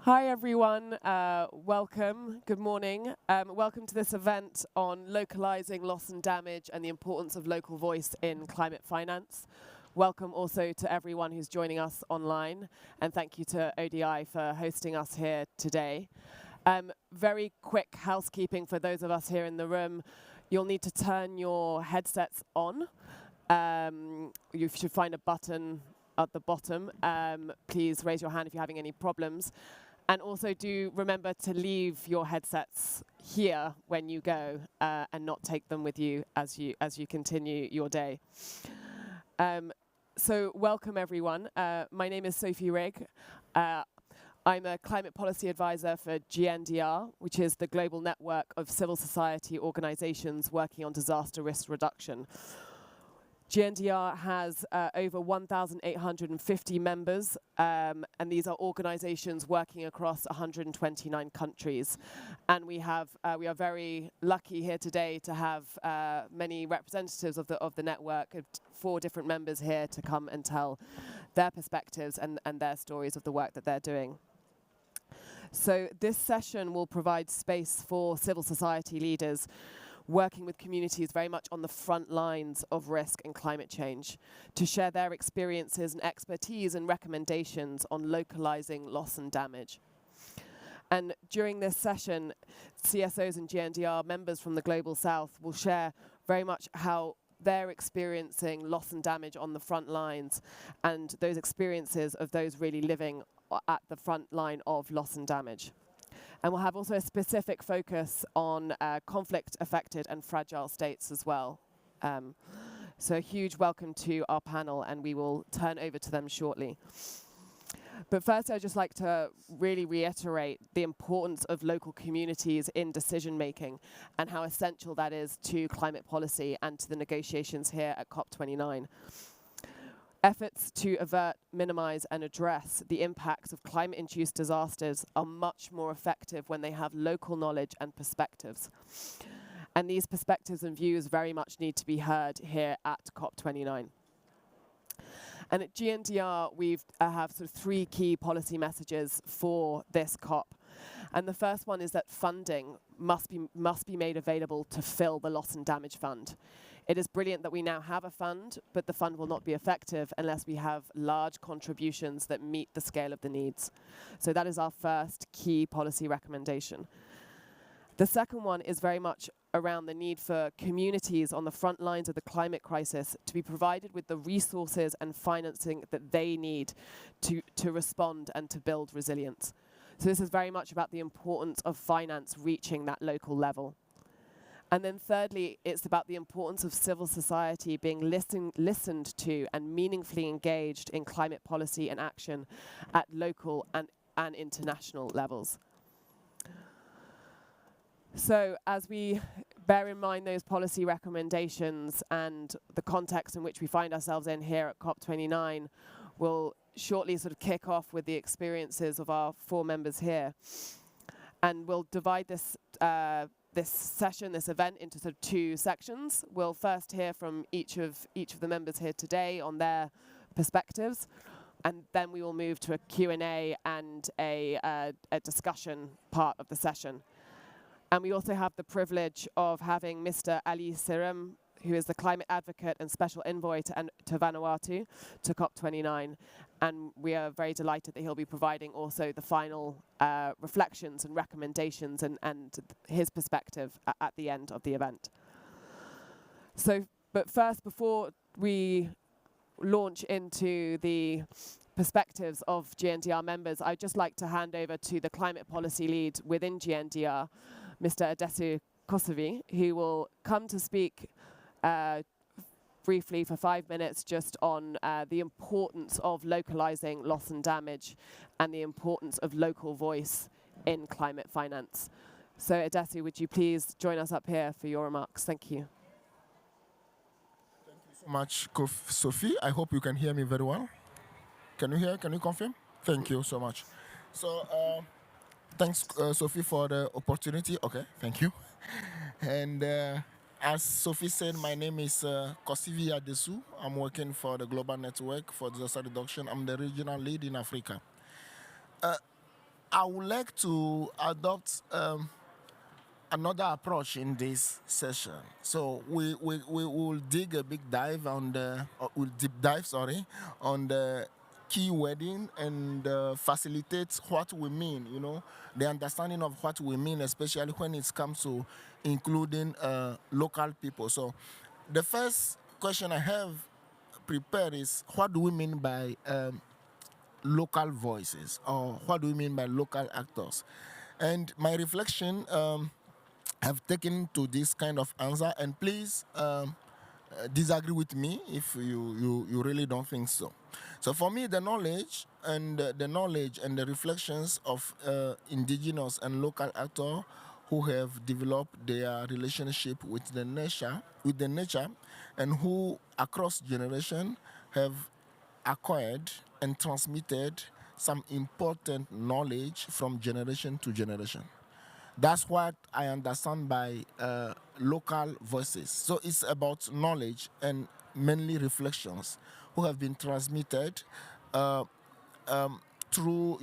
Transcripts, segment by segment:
Hi everyone, welcome, good morning. Welcome to this event on localizing loss and damage and the importance of local voice in climate finance. Welcome also to everyone who's joining us online, and thank you to ODI for hosting us here today. Very quick housekeeping for those of us here in the room. You'll need to turn your headsets on. You should find a button at the bottom. Please raise your hand if you're having any problems. And also do remember to leave your headsets here when you go and not take them with you as you continue your day. So welcome everyone. My name is Sophie Rigg. I'm a climate policy advisor for GNDR, which is the global network of civil society organizations working on disaster risk reduction. GNDR has over 1,850 members, and these are organizations working across 129 countries. And we are very lucky here today to have many representatives of the network, 4 different members here to come and tell their perspectives and their stories of the work that they're doing. So this session will provide space for civil society leaders working with communities very much on the front lines of risk and climate change to share their experiences and expertise and recommendations on localizing loss and damage. And during this session, CSOs and GNDR members from the Global South will share very much how they're experiencing loss and damage on the front lines and those experiences of those really living at the front line of loss and damage. And we'll have also a specific focus on conflict-affected and fragile states as well. So a huge welcome to our panel, and we will turn over to them shortly. But first, I'd just like to really reiterate the importance of local communities in decision-making and how essential that is to climate policy and to the negotiations here at COP29. Efforts to avert, minimize, and address the impacts of climate-induced disasters are much more effective when they have local knowledge and perspectives. And these perspectives and views very much need to be heard here at COP29. And at GNDR, we have sort of 3 key policy messages for this COP. And the first one is that funding must be made available to fill the loss and damage fund. It is brilliant that we now have a fund, but the fund will not be effective unless we have large contributions that meet the scale of the needs. So that is our first key policy recommendation. The second one is very much around the need for communities on the front lines of the climate crisis to be provided with the resources and financing that they need to respond and to build resilience. So this is very much about the importance of finance reaching that local level. And then thirdly, it's about the importance of civil society being listened to and meaningfully engaged in climate policy and action at local and international levels. So as we bear in mind those policy recommendations and the context in which we find ourselves in here at COP29, we'll shortly sort of kick off with the experiences of our 4 members here. And we'll divide this this event into sort of 2 sections. We'll first hear from each of the members here today on their perspectives, and then we will move to a Q&A and a discussion part of the session. And we also have the privilege of having Mr. Ali Sirim, who is the climate advocate and special envoy to Vanuatu, to COP29. And we are very delighted that he'll be providing also the final reflections and recommendations and his perspective at the end of the event. So, but first, before we launch into the perspectives of GNDR members, I'd just like to hand over to the climate policy lead within GNDR, Mr. Adesu Kosovi, who will come to speak briefly for 5 minutes just on the importance of localizing loss and damage and the importance of local voice in climate finance. So Adesu, would you please join us up here for your remarks? Thank you. Thank you so much, Sophie. I hope you can hear me very well. Can you hear? Can you confirm? Thank you so much. So thanks, Sophie, for the opportunity. Okay, thank you. And as Sophie said, my name is Kosovi Adesu. I'm working for the Global Network for Disaster Reduction. I'm the regional lead in Africa. I would like to adopt another approach in this session. So we will dig a big dive on the, we'll deep dive, sorry, on the key wording and facilitate what we mean, the understanding of what we mean, especially when it comes to including local people. So the first question I have prepared is, what do we mean by local voices, or what do we mean by local actors? And my reflection have taken to this kind of answer, and please disagree with me if you really don't think so. So for me, the knowledge and the reflections of indigenous and local actors who have developed their relationship with the nature, and who across generation have acquired and transmitted some important knowledge from generation to generation. That's what I understand by local voices. So it's about knowledge and mainly reflections who have been transmitted through,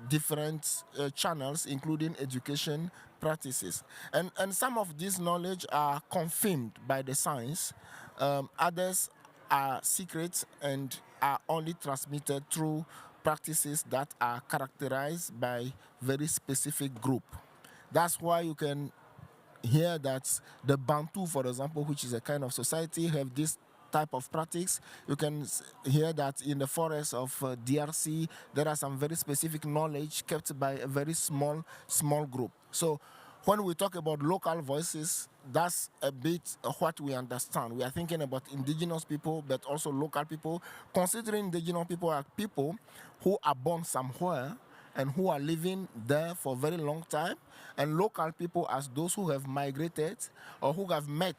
different channels, including education practices. And some of this knowledge are confirmed by the science. Others are secret and are only transmitted through practices that are characterized by very specific group. That's why you can hear that the Bantu, for example, which is a kind of society, have this type of practice. You can hear that in the forests of DRC, there are some very specific knowledge kept by a very small group. So when we talk about local voices, that's a bit what we understand. We are thinking about indigenous people, but also local people, considering indigenous people are people who are born somewhere and who are living there for a very long time, and local people as those who have migrated or who have met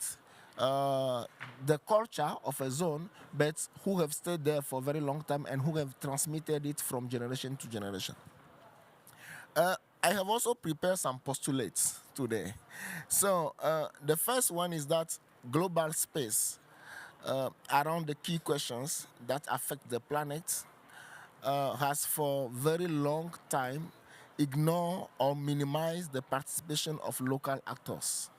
the culture of a zone, but who have stayed there for a very long time and who have transmitted it from generation to generation. I have also prepared some postulates today. So the first one is that global space around the key questions that affect the planet has for very long time ignored or minimized the participation of local actors.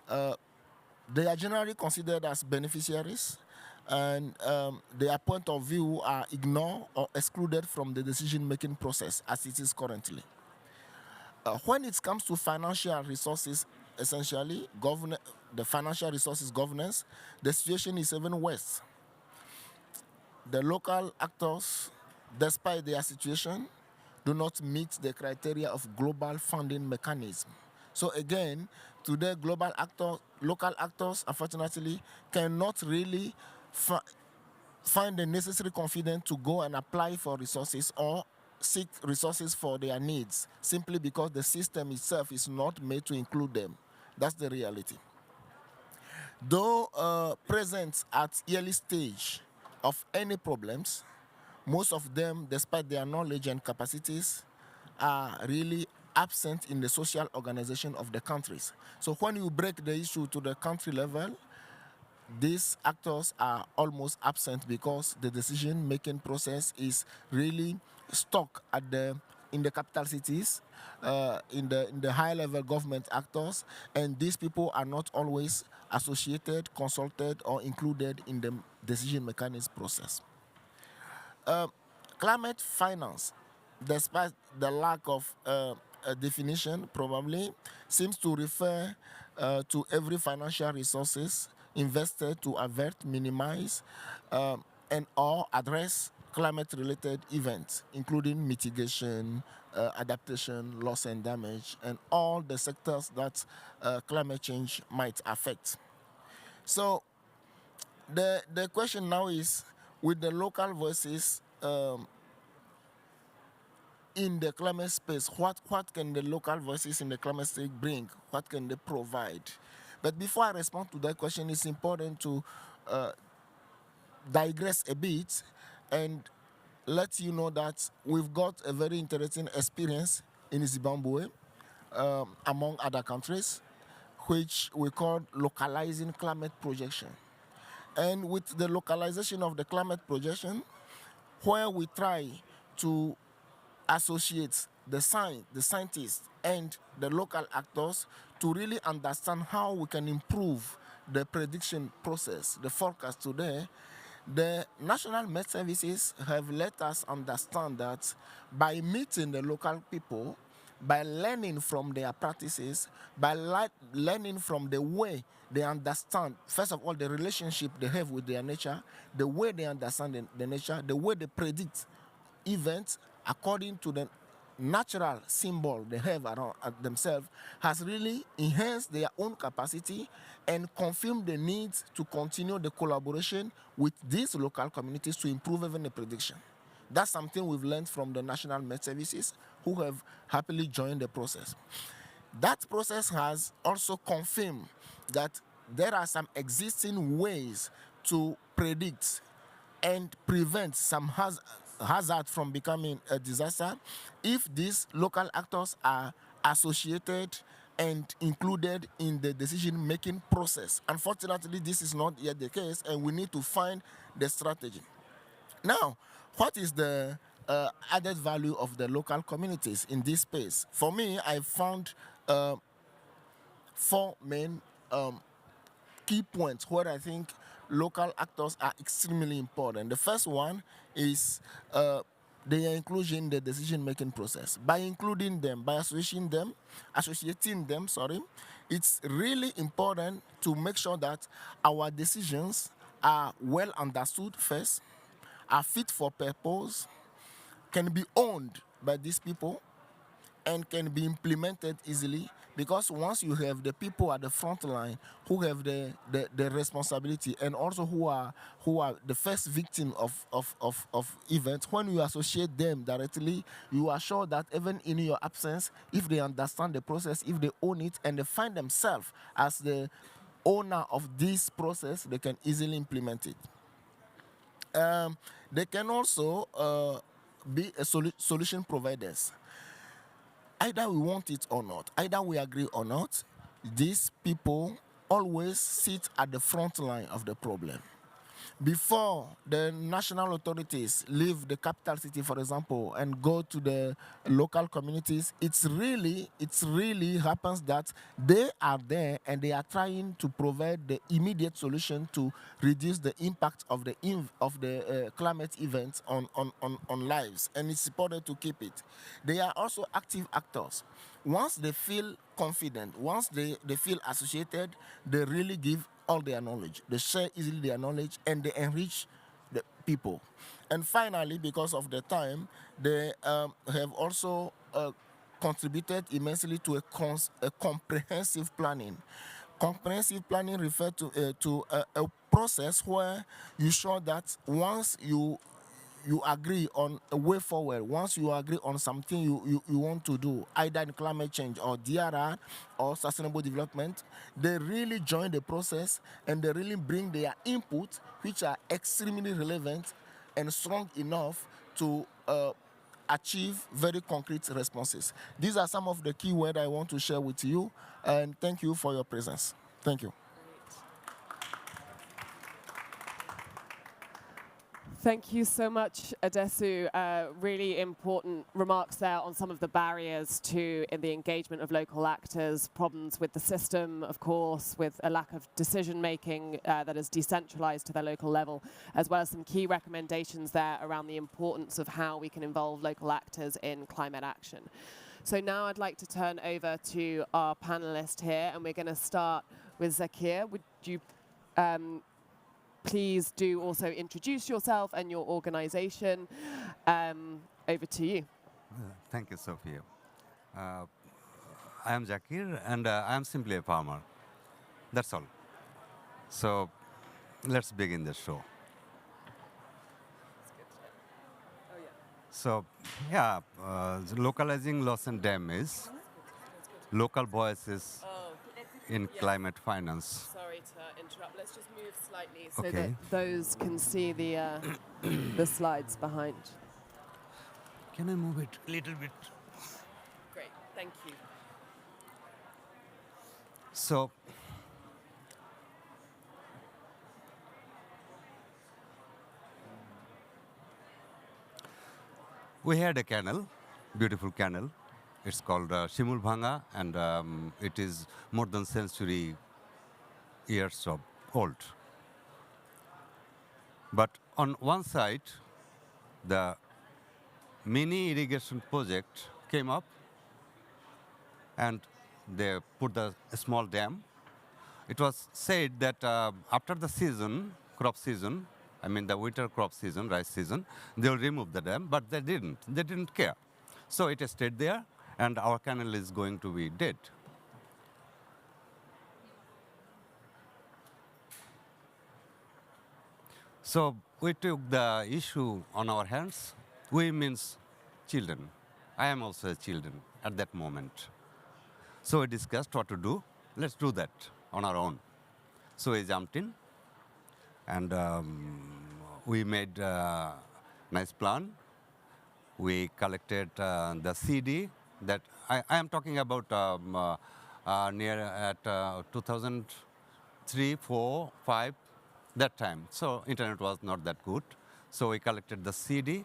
They are generally considered as beneficiaries, and their point of view are ignored or excluded from the decision-making process as it is currently. When it comes to financial resources, essentially, the financial resources governance, the situation is even worse. The local actors, despite their situation, do not meet the criteria of global funding mechanism. So again, today local actors, unfortunately, cannot really find the necessary confidence to go and apply for resources or seek resources for their needs, simply because the system itself is not made to include them. That's the reality. Though present at early stage of any problems, most of them, despite their knowledge and capacities, are really absent in the social organization of the countries. So when you break the issue to the country level, these actors are almost absent because the decision-making process is really stuck in the capital cities, in the high-level government actors, and these people are not always associated, consulted, or included in the decision mechanism process. Climate finance, despite the lack of a definition, probably seems to refer to every financial resources invested to avert, minimize, and or address climate-related events, including mitigation, adaptation, loss and damage, and all the sectors that climate change might affect. So the question now is, with the local voices in the climate space, what can the local voices in the climate space bring? What can they provide? But before I respond to that question, it's important to digress a bit and let you know that we've got a very interesting experience in Zimbabwe, among other countries, which we call localizing climate projection. And with the localization of the climate projection, where we try to associate the scientists, and the local actors to really understand how we can improve the prediction process, the forecast today. The National Met Services have let us understand that by meeting the local people, by learning from their practices, by learning from the way they understand, first of all, the relationship they have with their nature, the way they understand the nature, the way they predict events according to the natural symbol they have around themselves, has really enhanced their own capacity and confirmed the need to continue the collaboration with these local communities to improve even the prediction. That's something we've learned from the National Met Services, who have happily joined the process. That process has also confirmed that there are some existing ways to predict and prevent some hazard from becoming a disaster if these local actors are associated and included in the decision-making process. Unfortunately, this is not yet the case, and we need to find the strategy. Now, what is the added value of the local communities in this space? For me, I found four main key points where I think local actors are extremely important. The first one is their inclusion in the decision-making process. By including them, by associating them, it's really important to make sure that our decisions are well understood first, are fit for purpose, can be owned by these people, and can be implemented easily, because once you have the people at the front line who have the responsibility, and also who are the first victim of events, when you associate them directly, you are sure that even in your absence, if they understand the process, if they own it, and they find themselves as the owner of this process, they can easily implement it. They can also be a solution providers. Either we want it or not, either we agree or not, these people always sit at the front line of the problem. Before the national authorities leave the capital city, for example, and go to the local communities, it's really happens that they are there and they are trying to provide the immediate solution to reduce the impact of the climate events on lives, and it's important to keep it. They are also active actors. Once they feel confident, once they feel associated, they really give all their knowledge. They share easily their knowledge, and they enrich the people. And finally, because of the time, they have also contributed immensely to a comprehensive planning. Comprehensive planning refers to a process where you show that once you agree on a way forward, once you agree on something you want to do, either in climate change or DRR or sustainable development, they really join the process and they really bring their input, which are extremely relevant and strong enough to achieve very concrete responses. These are some of the key words I want to share with you, and thank you for your presence. Thank you. Thank you so much, Adesu. Really important remarks there on some of the barriers to in the engagement of local actors, problems with the system, of course, with a lack of decision-making that is decentralized to their local level, as well as some key recommendations there around the importance of how we can involve local actors in climate action. So now I'd like to turn over to our panelist here, and we're going to start with Zakir. Would you please do also introduce yourself and your organization. Over to you. Thank you, Sophia. I am Zakir, and I am simply a farmer. That's all. So let's begin the show. So, yeah, localizing loss and damage, local voices in climate finance. Sorry to interrupt. Let's just move slightly so that those can see the slides behind. Can I move it a little bit? Great, thank you. So, we had a canal beautiful canal. It's called Shimulbhanga, and it is more than century years of old. But on one side, the mini irrigation project came up, and they put the small dam. It was said that after the season, crop season, I mean the winter crop season, rice season, they will remove the dam, but they didn't. They didn't care. So it stayed there, and our canal is going to be dead. So we took the issue on our hands. We means children. I am also a children at that moment. So we discussed what to do. Let's do that on our own. So we jumped in, and we made a nice plan. We collected the CD that I am talking about near at 2003, 4, 5, that time. So internet was not that good. So we collected the CD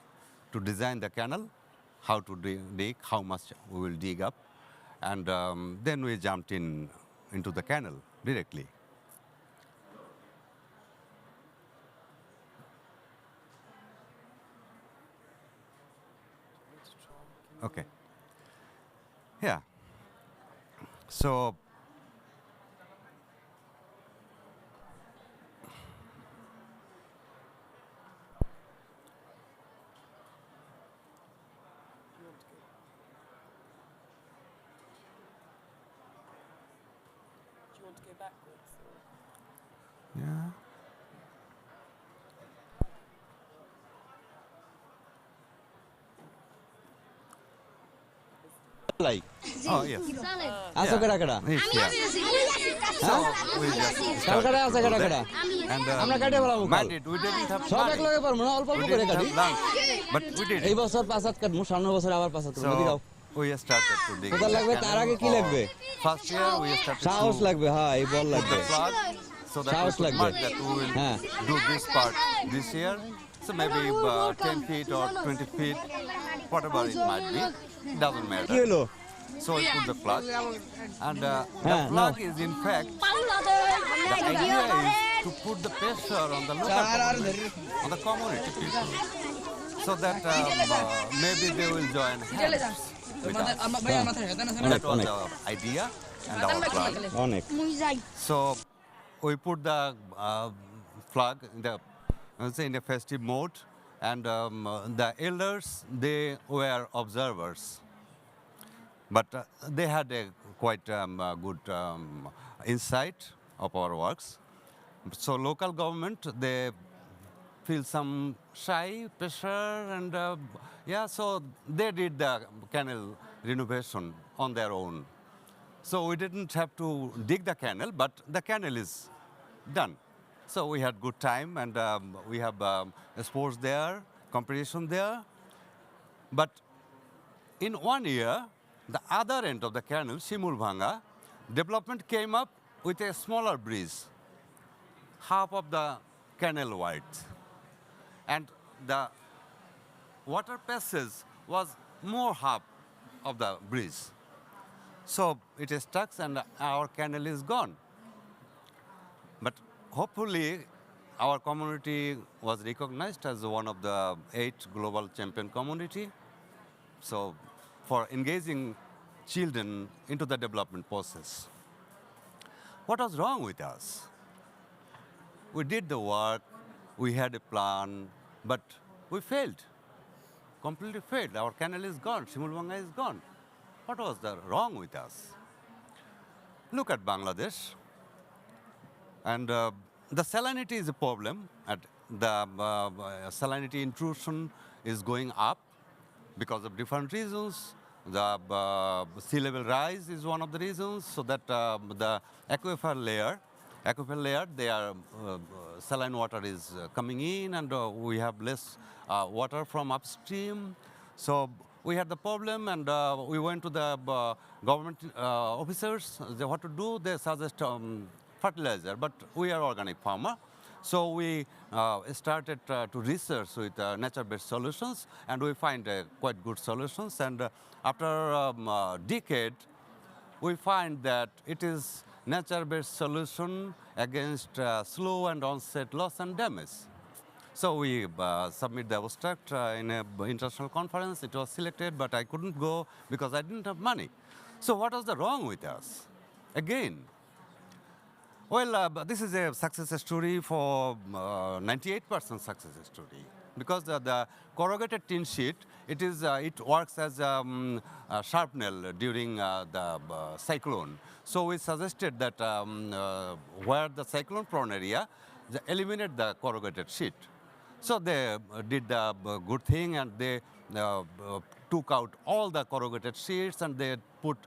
to design the canal, how to dig, how much we will dig up, and then we jumped into the canal directly. Okay. Yeah. So Do you want to go backwards? yeah. Like, Oh yes. aso kada kada. Yes, yeah. So we just started kada to asa do kada that. kada. And আমরা কাটে বলাবো কাল। mind it, we didn't have সব money. এক লগে পারবো না, অল্প We অল্প করে didn't কাটি। have lunch, but we did এই it. বছর 5-7 কাটবো, সামনের বছর আবার 5-7 করবো, বুঝি দাও। So we started to dig. কোদাল the লাগবে, তার canal আগে কি for- লাগবে? First year we started সাহস to লাগবে, হ্যাঁ, এই বল put লাগবে। the flag so that we সাহস could লাগবে। mark that we will হ্যাঁ। do this part this year. So maybe 10 feet or 20 feet, whatever it might be, doesn't কি matter. হলো? So we put the flag, and the Yeah, flag no. is in fact, the idea is to put the pressure on the local government, on the community people, so that maybe they will join hands with us. অনেক That was অনেক our idea and our plan. অনেক। So we put the flag in a festive mode, and the elders, they were observers, but they had a quite good insight of our works. So local government, they feel some shy pressure, and yeah, so they did the canal renovation on their own. So we didn't have to dig the canal, but the canal is done. So we had good time, and we have sports there, competition there. But in 1 year, the other end of the canal, Shimulbhanga, development came up with a smaller bridge, half of the canal wide. And the water passage was more half of the bridge. So it is stuck, and our canal is gone. But hopefully, our community was recognized as one of the 8 global champion community. So for engaging children into the development process. What was wrong with us? We did the work, we had a plan, but we failed. Completely failed. Our canal is gone, Shimulbhanga is gone. What was wrong with us? Look at Bangladesh. And the salinity is a problem. The salinity intrusion is going up because of different reasons. The sea level rise is one of the reasons, so that the aquifer layer, they are saline water is coming in, and we have less water from upstream. So we had the problem, and we went to the government officers. What to do? They suggest fertilizer, but we are organic farmer, So we started to research with nature-based solutions, and we find quite good solutions. And after a decade, we find that it is nature-based solution against slow and onset loss and damage. So we submit the abstract in an international conference. It was selected, but I couldn't go because I didn't have money. So what was the wrong with us? Again, well, this is a success story for 98% success story, because the corrugated tin sheet, it works as a sharpener during the cyclone. So we suggested that where the cyclone prone area, they eliminate the corrugated sheet. So they did the good thing, and they took out all the corrugated sheets, and they put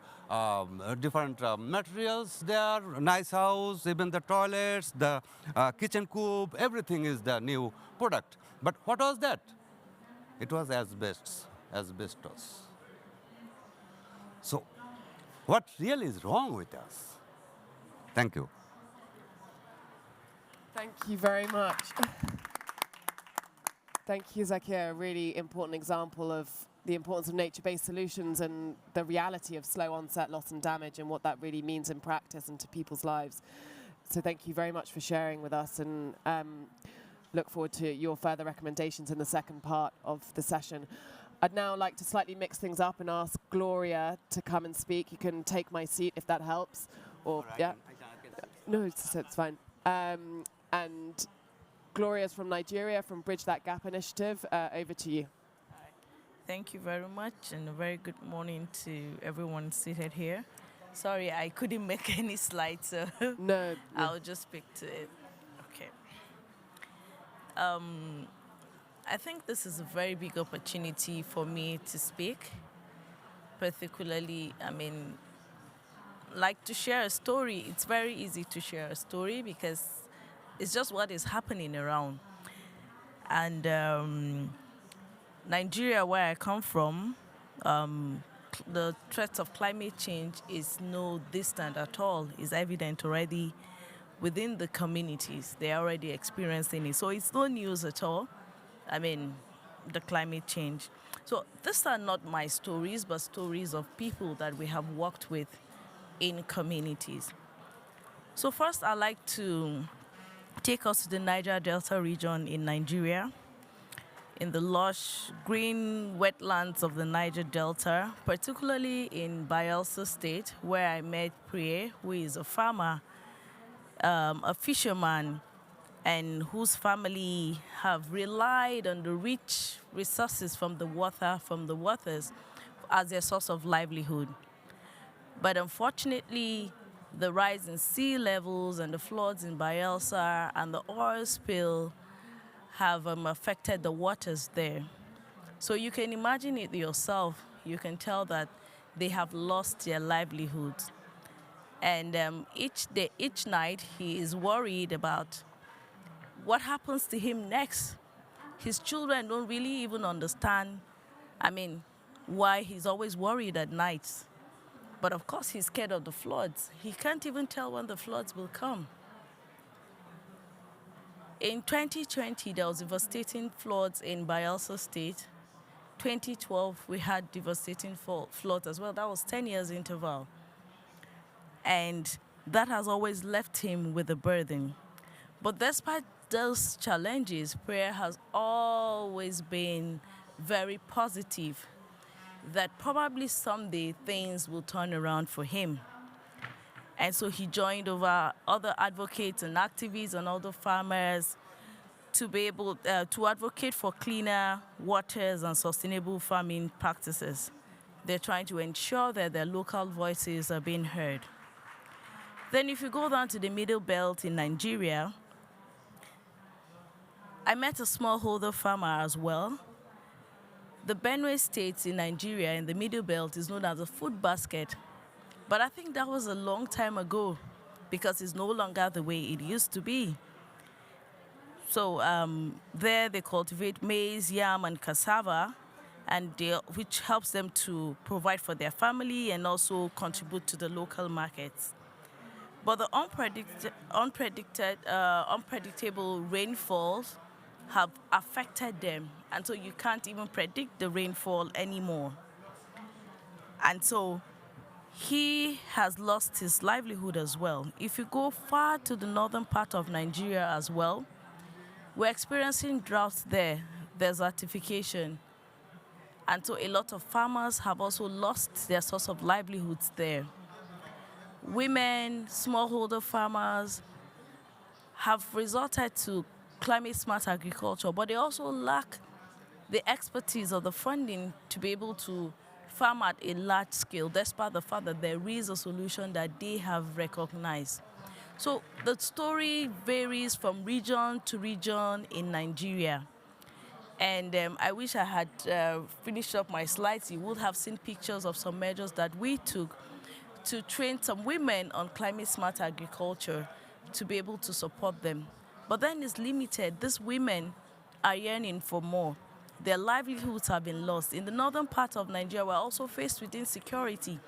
different materials there, nice house, even the toilets, the kitchen coop, everything is the new product. But what was that? It was asbestos. So what really is wrong with us? Thank you. Thank you very much. Thank you, Zakir. A really important example of the importance of nature-based solutions and the reality of slow onset loss and damage and what that really means in practice and to people's lives. So thank you very much for sharing with us, and look forward to your further recommendations in the second part of the session. I'd now like to slightly mix things up and ask Gloria to come and speak. You can take my seat if that helps. Or, yeah. No, it's fine. And Gloria's from Nigeria, from Bridge That Gap Initiative. Over to you. Thank you very much, and a very good morning to everyone seated here. Sorry, I couldn't make any slides, so No. I'll just speak to it. Okay. I think this is a very big opportunity for me to speak. Particularly, like to share a story. It's very easy to share a story because it's just what is happening around. And Nigeria, where I come from, the threat of climate change is no distant at all. It's evident already within the communities. They are already experiencing it. So it's no news at all. The climate change. So these are not my stories, but stories of people that we have worked with in communities. So first, I'd like to take us to the Niger Delta region in Nigeria, in the lush green wetlands of the Niger Delta, particularly in Bayelsa State, where I met Priye, who is a farmer, a fisherman, and whose family have relied on the rich resources from the waters as their source of livelihood. But unfortunately, the rise in sea levels and the floods in Bayelsa and the oil spill have affected the waters there. So you can imagine it yourself. You can tell that they have lost their livelihoods. And each night, he is worried about what happens to him next. His children don't really even understand, why he's always worried at night. But of course, he's scared of the floods. He can't even tell when the floods will come. In 2020, there was devastating floods in Bayelsa State. 2012, we had devastating floods as well. That was 10 years interval. And that has always left him with a burden. But despite those challenges, Prayer has always been very positive that probably someday things will turn around for him. And so he joined over other advocates and activists and other farmers to be able to advocate for cleaner waters and sustainable farming practices. They're trying to ensure that their local voices are being heard. Then if you go down to the Middle Belt in Nigeria, I met a smallholder farmer as well. The Benue State in Nigeria, in the Middle Belt, is known as a food basket. But I think that was a long time ago because it's no longer the way it used to be. So there they cultivate maize, yam, and cassava, which helps them to provide for their family and also contribute to the local markets. But the unpredictable rainfalls have affected them, and so you can't even predict the rainfall anymore. And so he has lost his livelihood as well. If you go far to the northern part of Nigeria as well, we're experiencing droughts there, desertification. And so a lot of farmers have also lost their source of livelihoods there. Women, smallholder farmers have resorted to climate smart agriculture, but they also lack the expertise or the funding to be able to farm at a large scale, despite the fact that there is a solution that they have recognized. So the story varies from region to region in Nigeria. And I wish I had finished up my slides. You would have seen pictures of some measures that we took to train some women on climate smart agriculture to be able to support them. But then it's limited. These women are yearning for more. Their livelihoods have been lost. In the northern part of Nigeria, we're also faced with insecurity.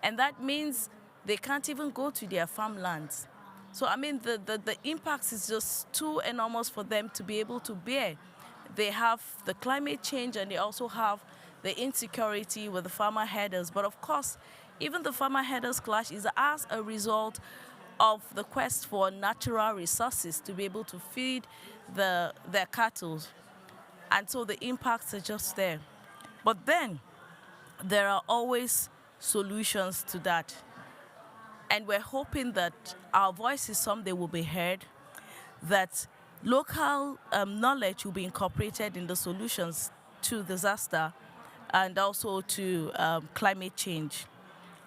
And that means they can't even go to their farmlands. So, I mean, the impact is just too enormous for them to be able to bear. They have the climate change and they also have the insecurity with the farmer headers. But of course, even the farmer headers clash is as a result of the quest for natural resources to be able to feed their cattle. And so the impacts are just there. But then there are always solutions to that. And we're hoping that our voices someday will be heard, that local knowledge will be incorporated in the solutions to disaster and also to climate change.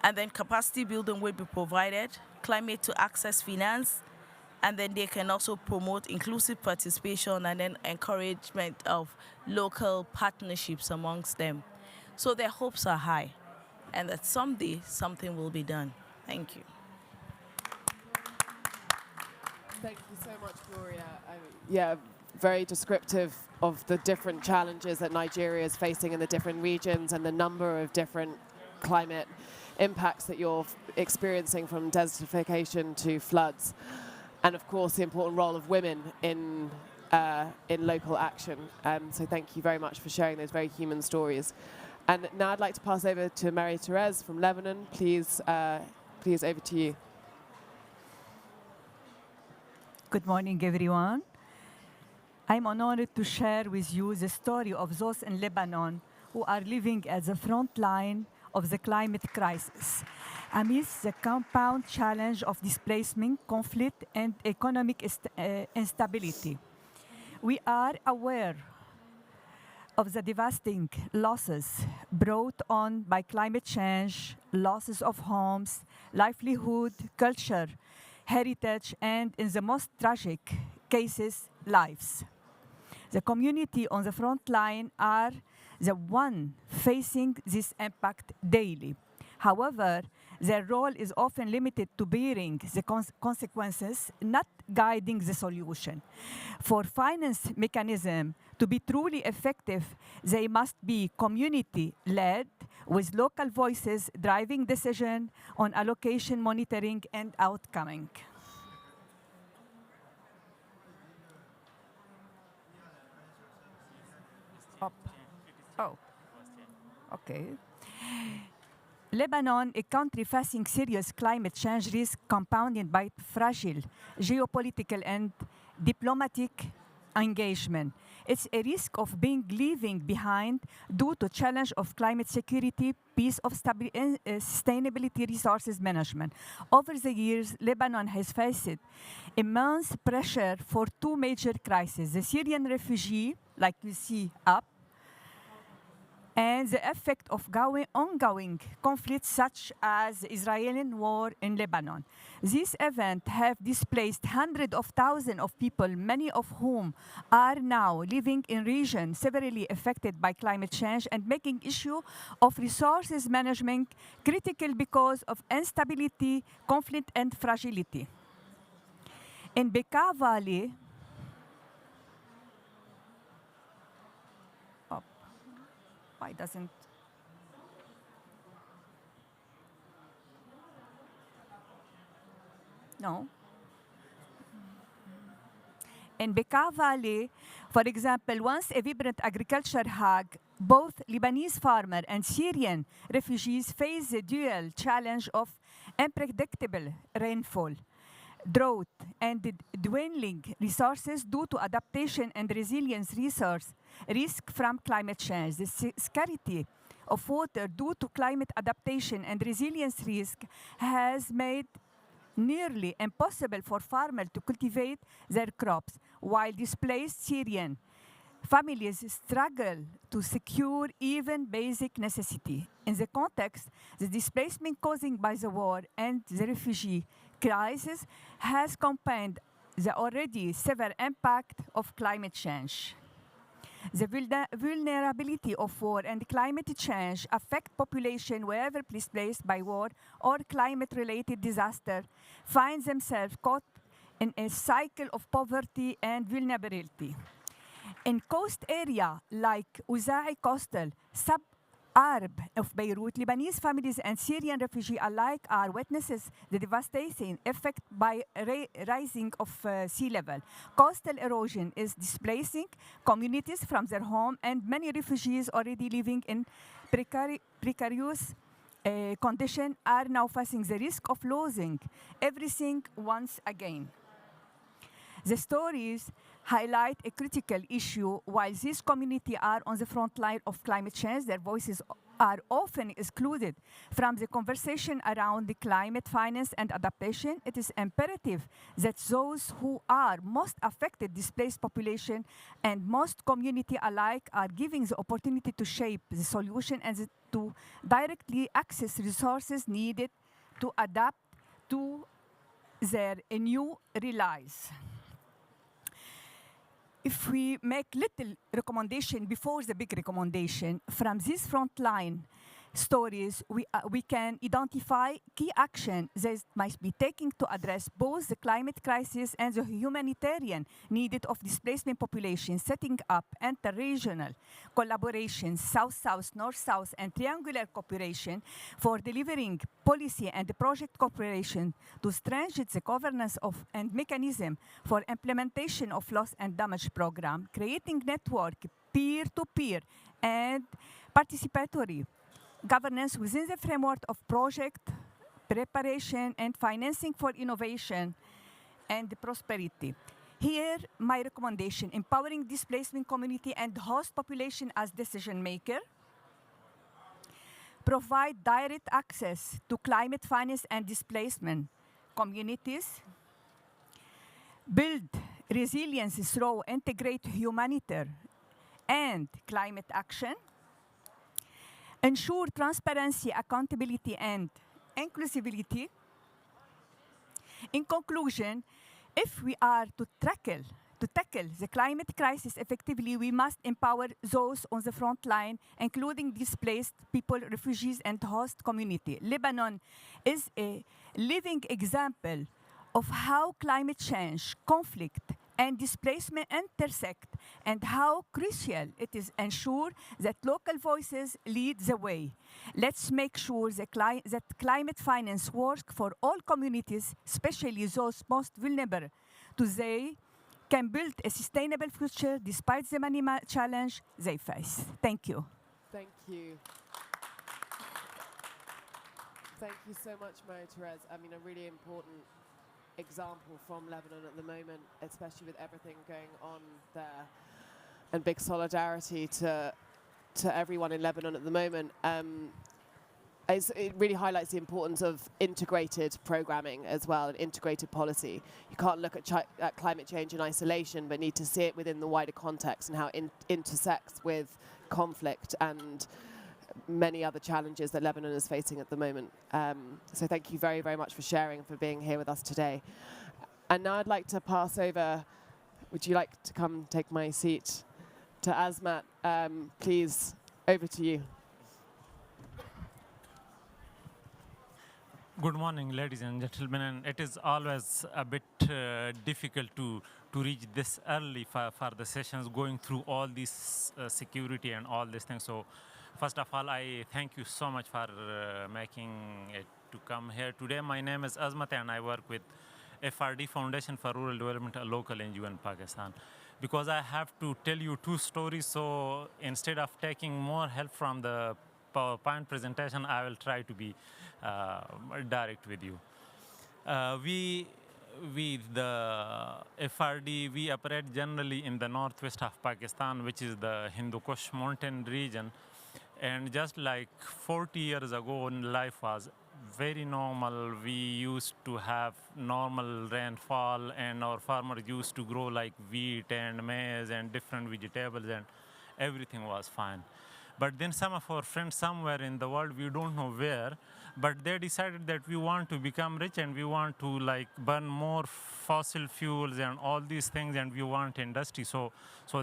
And then capacity building will be provided, climate to access finance, and then they can also promote inclusive participation and then encouragement of local partnerships amongst them. So their hopes are high, and that someday something will be done. Thank you. Thank you so much, Gloria. Yeah, very descriptive of the different challenges that Nigeria is facing in the different regions and the number of different climate impacts that you're experiencing, from desertification to floods. And of course, the important role of women in local action. So thank you very much for sharing those very human stories. And now I'd like to pass over to Marie-Thérèse from Lebanon. Please, please, over to you. Good morning, everyone. I'm honored to share with you the story of those in Lebanon who are living at the front line of the climate crisis amidst the compound challenge of displacement, conflict, and economic instability. We are aware of the devastating losses brought on by climate change, losses of homes, livelihood, culture, heritage, and in the most tragic cases, lives. The community on the front line are the one facing this impact daily. However, their role is often limited to bearing the consequences, not guiding the solution. For finance mechanism to be truly effective, they must be community-led, with local voices driving decision on allocation, monitoring, and outcoming. Oh, okay. Lebanon, a country facing serious climate change risk compounded by fragile geopolitical and diplomatic engagement. It's a risk of being leaving behind due to challenge of climate security, peace of sustainability, resources management. Over the years, Lebanon has faced immense pressure for two major crises: the Syrian refugee, like you see up, and the effect of ongoing conflicts such as the Israeli war in Lebanon. These events have displaced hundreds of thousands of people, many of whom are now living in regions severely affected by climate change and making issue of resources management critical because of instability, conflict, and fragility. In Bekaa Valley, why doesn't? No. In Bekaa Valley, for example, once a vibrant agriculture hub, both Lebanese farmer and Syrian refugees face the dual challenge of unpredictable rainfall, drought, and the dwindling resources due to adaptation and resilience resource risk from climate change. The scarcity of water due to climate adaptation and resilience risk has made nearly impossible for farmers to cultivate their crops, while displaced Syrian families struggle to secure even basic necessity. In the context, the displacement caused by the war and the refugee crisis has compounded the already severe impact of climate change. The vulnerability of war and climate change affect population wherever displaced by war or climate-related disaster find themselves caught in a cycle of poverty and vulnerability. In coast area like Uza'i coastal, suburb of Beirut, Lebanese families and Syrian refugees alike are witnesses the devastating effect by rising of sea level. Coastal erosion is displacing communities from their home, and many refugees already living in precarious condition are now facing the risk of losing everything once again. The stories highlight a critical issue. While these communities are on the front line of climate change, their voices are often excluded from the conversation around the climate finance and adaptation. It is imperative that those who are most affected, displaced population, and most community alike are given the opportunity to shape the solution and to directly access resources needed to adapt to their new realities. If we make little recommendation before the big recommendation, from these frontline stories, we can identify key action that must be taken to address both the climate crisis and the humanitarian needed of displacement population, setting up inter-regional collaboration, South-South, North-South, and triangular cooperation for delivering policy and project cooperation to strengthen the governance of and mechanism for implementation of loss and damage program, creating network peer-to-peer and participatory governance within the framework of project preparation and financing for innovation and prosperity. Here, my recommendation: empowering displacement community and host population as decision maker, provide direct access to climate finance and displacement communities, build resilience through integrate humanitarian and climate action, ensure transparency, accountability, and inclusivity. In conclusion, if we are to tackle the climate crisis effectively, we must empower those on the front line, including displaced people, refugees, and host community. Lebanon is a living example of how climate change, conflict, and displacement intersect, and how crucial it is ensure that local voices lead the way. Let's make sure that climate finance works for all communities, especially those most vulnerable, so they can build a sustainable future despite the many challenges they face. Thank you. Thank you. Thank you so much, Marie-Therese. I mean, a really important example from Lebanon at the moment, especially with everything going on there, and big solidarity to everyone in Lebanon at the moment. It really highlights the importance of integrated programming as well, and integrated policy. You can't look at climate change in isolation, but need to see it within the wider context and how it intersects with conflict and many other challenges that Lebanon is facing at the moment. So thank you very, very much for sharing and for being here with us today. And now I'd like to pass over, would you like to come take my seat, to Azmat? Please, over to you. Good morning, ladies and gentlemen. And it is always a bit difficult to reach this early for the sessions, going through all this security and all these things. So first of all, I thank you so much for making it to come here today. My name is Azmat and I work with FRD, Foundation for Rural Development, a local NGO in Pakistan. Because I have to tell you two stories, so instead of taking more help from the PowerPoint presentation, I will try to be direct with you. The FRD, we operate generally in the northwest of Pakistan, which is the Hindu Kush mountain region. And just like 40 years ago, life was very normal. We used to have normal rainfall, and our farmers used to grow like wheat and maize and different vegetables, and everything was fine. But then some of our friends somewhere in the world, we don't know where, but they decided that we want to become rich and we want to like burn more fossil fuels and all these things, and we want industry. So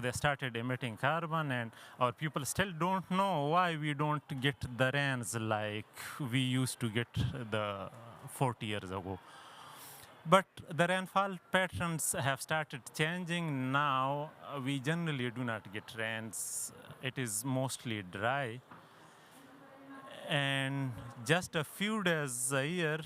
they started emitting carbon, and our people still don't know why we don't get the rains like we used to get the 40 years ago. But the rainfall patterns have started changing now. We generally do not get rains. It is mostly dry. And just a few days a year,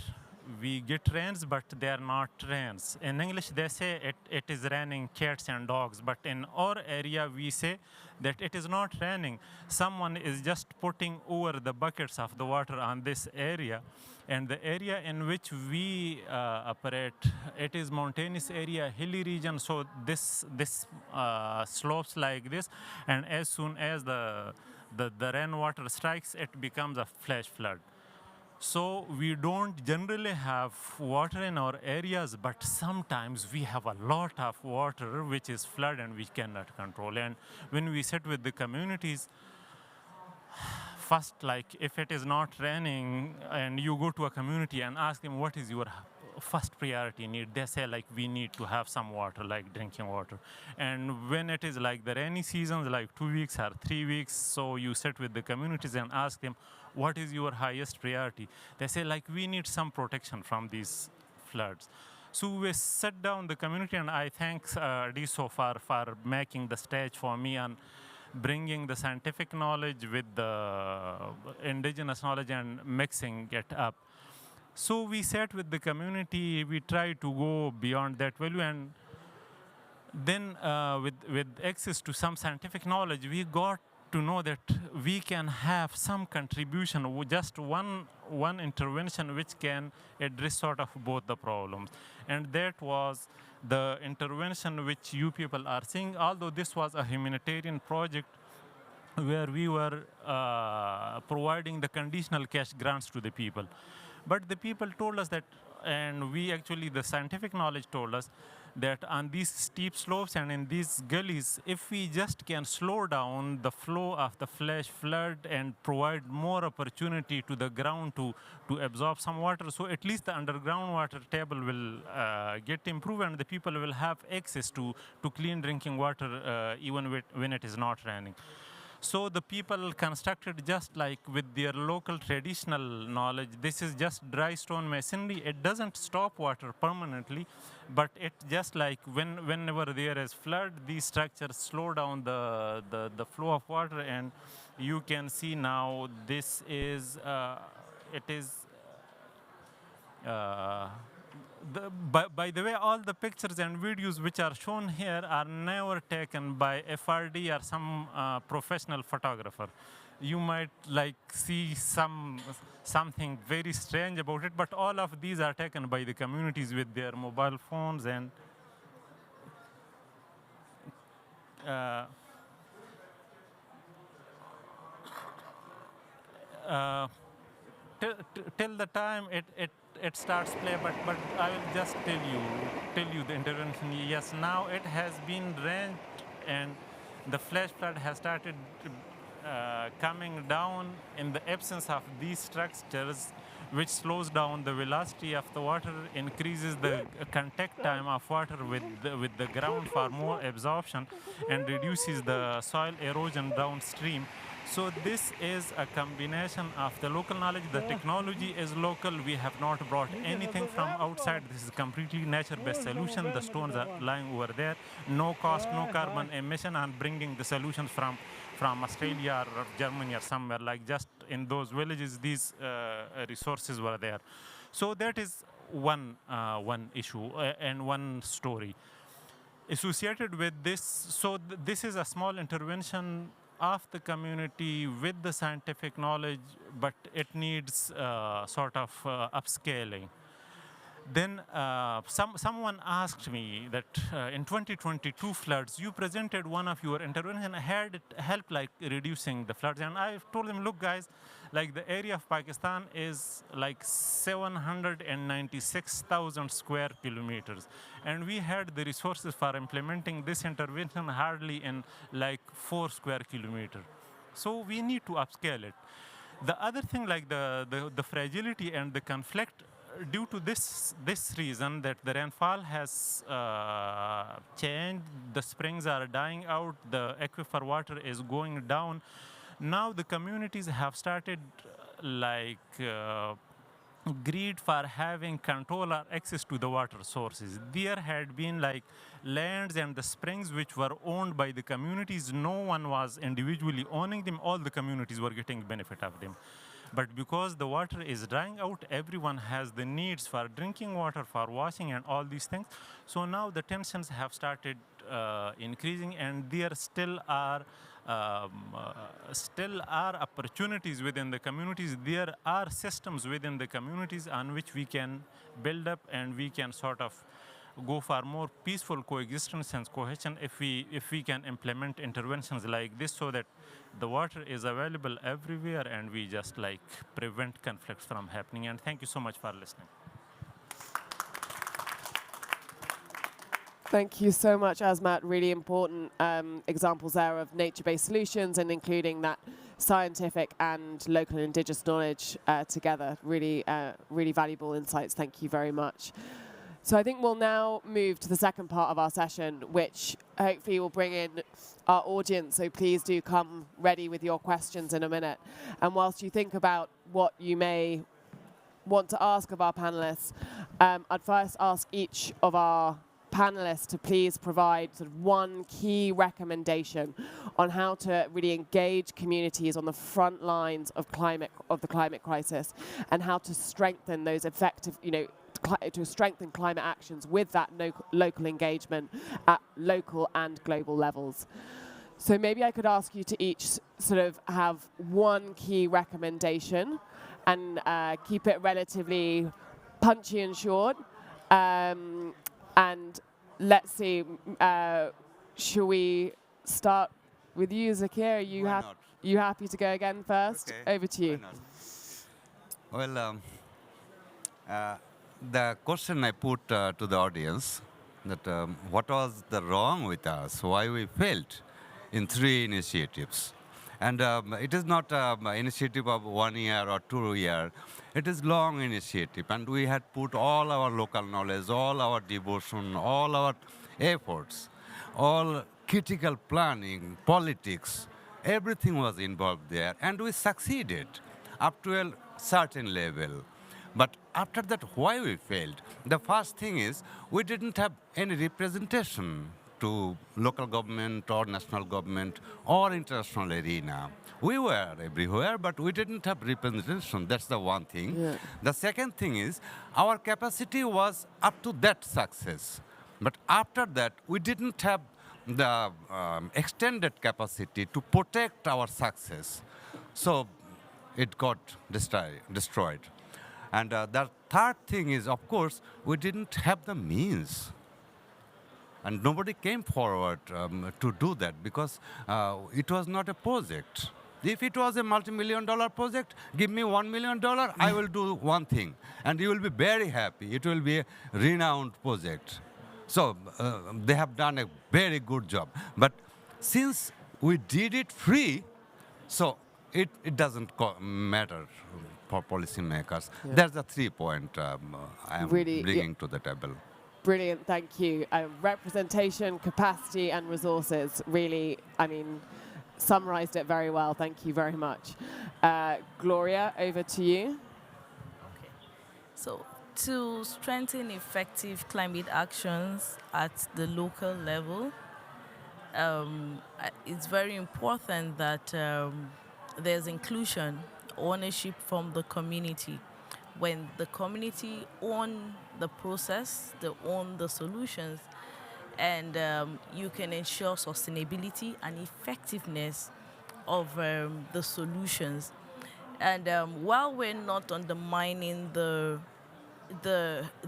we get rains, but they are not rains. In English, they say it is raining cats and dogs. But in our area, we say that it is not raining. Someone is just putting over the buckets of the water on this area. And the area in which we operate, it is mountainous area, hilly region. So this slopes like this, and as soon as the rainwater strikes, it becomes a flash flood. So we don't generally have water in our areas, but sometimes we have a lot of water which is flood and we cannot control. And when we sit with the communities, first, like if it is not raining and you go to a community and ask them what is your first priority need, they say like we need to have some water, like drinking water. And when it is like the rainy seasons, like 2 weeks or 3 weeks, so you sit with the communities and ask them what is your highest priority. They say like we need some protection from these floods. So we sit down the community, and I thank DSO for making the stage for me and bringing the scientific knowledge with the indigenous knowledge and mixing it up. So we sat with the community, we tried to go beyond that value, and then with access to some scientific knowledge, we got to know that we can have some contribution with just one intervention which can address sort of both the problems. And that was the intervention which you people are seeing, although this was a humanitarian project where we were providing the conditional cash grants to the people. But the people told us that, and we actually, the scientific knowledge told us that on these steep slopes and in these gullies, if we just can slow down the flow of the flash flood and provide more opportunity to the ground to absorb some water, so at least the underground water table will get improved and the people will have access to clean drinking water even when it is not raining. So the people constructed just like with their local traditional knowledge. This is just dry stone masonry. It doesn't stop water permanently, but it just like whenever there is flood, these structures slow down the flow of water. And you can see now this is, it is, by the way, all the pictures and videos which are shown here are never taken by FRD or some professional photographer. You might like see something very strange about it, but all of these are taken by the communities with their mobile phones. And till the time it starts play, but I will just tell you the intervention. Yes, now it has been rained and the flash flood has started coming down in the absence of these structures, which slows down the velocity of the water, increases the contact time of water with the ground for more absorption, and reduces the soil erosion downstream. So this is a combination of the local knowledge. The technology is local. We have not brought anything from outside. This is a completely nature-based solution. The stones are lying over there. No cost, no carbon emission, and bringing the solutions from Australia or Germany or somewhere, like just in those villages, these resources were there. So that is one issue and one story associated with this. So this is a small intervention of the community with the scientific knowledge, but it needs sort of upscaling. Then someone asked me that in 2022 floods, you presented one of your intervention had it help like reducing the floods. And I told them, look guys, like the area of Pakistan is like 796,000 square kilometers. And we had the resources for implementing this intervention hardly in like 4 square kilometers. So we need to upscale it. The other thing, like the fragility and the conflict, due to this reason that the rainfall has changed, the springs are dying out, the aquifer water is going down. Now the communities have started greed for having control or access to the water sources. There had been like lands and the springs which were owned by the communities. No one was individually owning them. All the communities were getting benefit of them. But because the water is drying out, everyone has the needs for drinking water, for washing and all these things. So now the tensions have started increasing, and there still are opportunities within the communities. There are systems within the communities on which we can build up, and we can sort of go for more peaceful coexistence and cohesion if we can implement interventions like this, so that the water is available everywhere and we just like prevent conflicts from happening. And thank you so much for listening. Thank you so much, Azmat. Really important examples there of nature-based solutions, and including that scientific and local and indigenous knowledge together. Really, really valuable insights. Thank you very much. So I think we'll now move to the second part of our session, which hopefully will bring in our audience. So please do come ready with your questions in a minute. And whilst you think about what you may want to ask of our panelists, I'd first ask each of our panelists to please provide sort of one key recommendation on how to really engage communities on the front lines of the climate crisis, and how to strengthen those effective, to strengthen climate actions with that local engagement at local and global levels. So maybe I could ask you to each sort of have one key recommendation, and keep it relatively punchy and short. And let's see, shall we start with you, Zakir? Are you happy to go again first? Okay. Over to you. Well, the question I put to the audience, that what was the wrong with us, why we failed in 3 initiatives. And it is not an initiative of 1 year or 2 years. It is long initiative, and we had put all our local knowledge, all our devotion, all our efforts, all critical planning, politics, everything was involved there, and we succeeded up to a certain level. But after that, why we failed? The first thing is we didn't have any representation to local government or national government or international arena. We were everywhere, but we didn't have representation. That's the one thing. Yeah. The second thing is our capacity was up to that success. But after that, we didn't have the extended capacity to protect our success. So it got destroyed. And the third thing is, of course, we didn't have the means. And nobody came forward to do that, because it was not a project. If it was a multi-million-dollar project, give me $1 million, I will do one thing. And you will be very happy. It will be a renowned project. So they have done a very good job. But since we did it free, so it doesn't matter for policymakers. Yeah. That's the 3 point I am Really, bringing to the table. Brilliant, thank you. Representation, capacity, and resources. Really, summarized it very well. Thank you very much. Gloria, over to you. Okay. So to strengthen effective climate actions at the local level, it's very important that there's inclusion, ownership from the community. when the community own the process, they own the solutions, and you can ensure sustainability and effectiveness of the solutions. And while we're not undermining the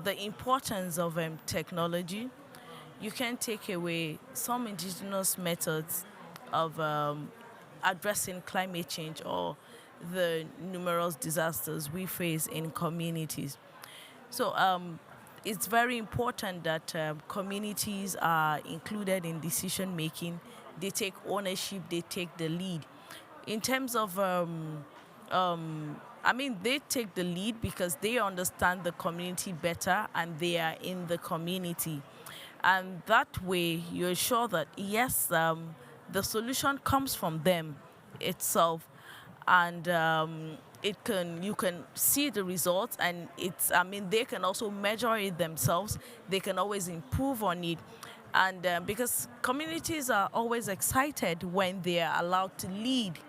importance of technology, you can take away some indigenous methods of addressing climate change or the numerous disasters we face in communities. So it's very important that communities are included in decision making. They take ownership, they take the lead. In terms of, they take the lead because they understand the community better and they are in the community. And that way, you ensure that, yes, the solution comes from them itself. And you can see the results, and they can also measure it themselves. They can always improve on it. And because communities are always excited when they are allowed to lead,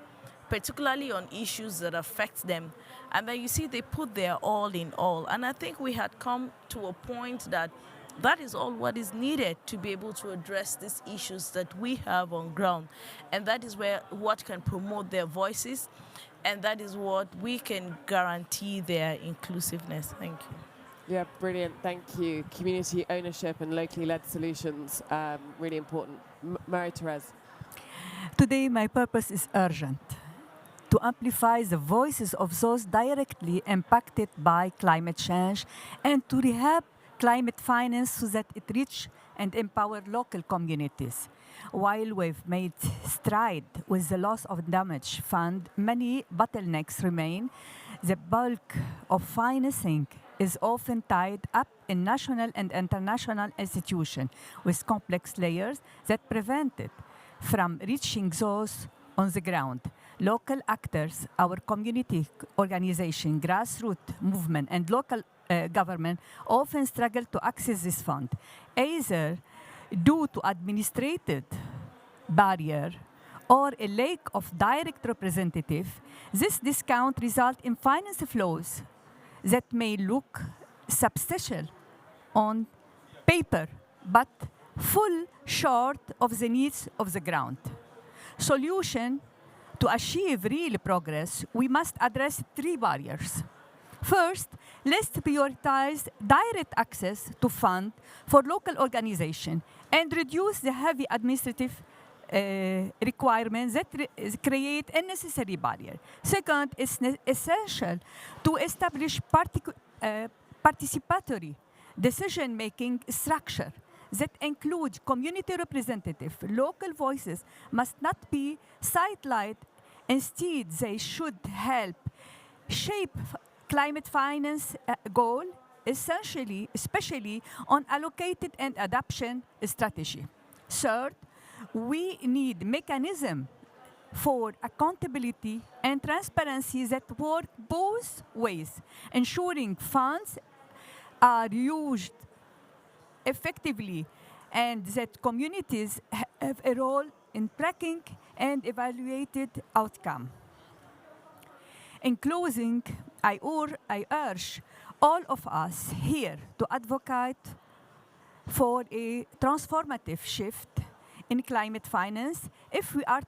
particularly on issues that affect them. And then you see they put their all in all. And I think we had come to a point that is all what is needed to be able to address these issues that we have on ground. And that is what can promote their voices, and that is what we can guarantee their inclusiveness. Thank you. Yeah, brilliant. Thank you. Community ownership and locally led solutions, really important. Marie-Therese. Today, my purpose is urgent: to amplify the voices of those directly impacted by climate change and to rehab climate finance so that it reach and empower local communities. While we've made stride with the loss of damage fund, many bottlenecks remain. The bulk of financing is often tied up in national and international institutions with complex layers that prevent it from reaching those on the ground. Local actors, our community organization, grassroots movement, and local government often struggle to access this fund, either due to administrative barrier or a lack of direct representative. This discount results in finance flows that may look substantial on paper, but fall short of the needs of the ground. Solution: to achieve real progress, we must address three barriers. First, let's prioritize direct access to funds for local organizations and reduce the heavy administrative requirements that create unnecessary barriers. Second, it's essential to establish participatory decision-making structure that include community representatives. Local voices must not be sidelined. Instead, they should help shape climate finance goal, especially on allocated and adoption strategy. Third, we need mechanism for accountability and transparency that work both ways, ensuring funds are used effectively and that communities have a role in tracking and evaluated outcome. In closing, I urge all of us here to advocate for a transformative shift in climate finance if we are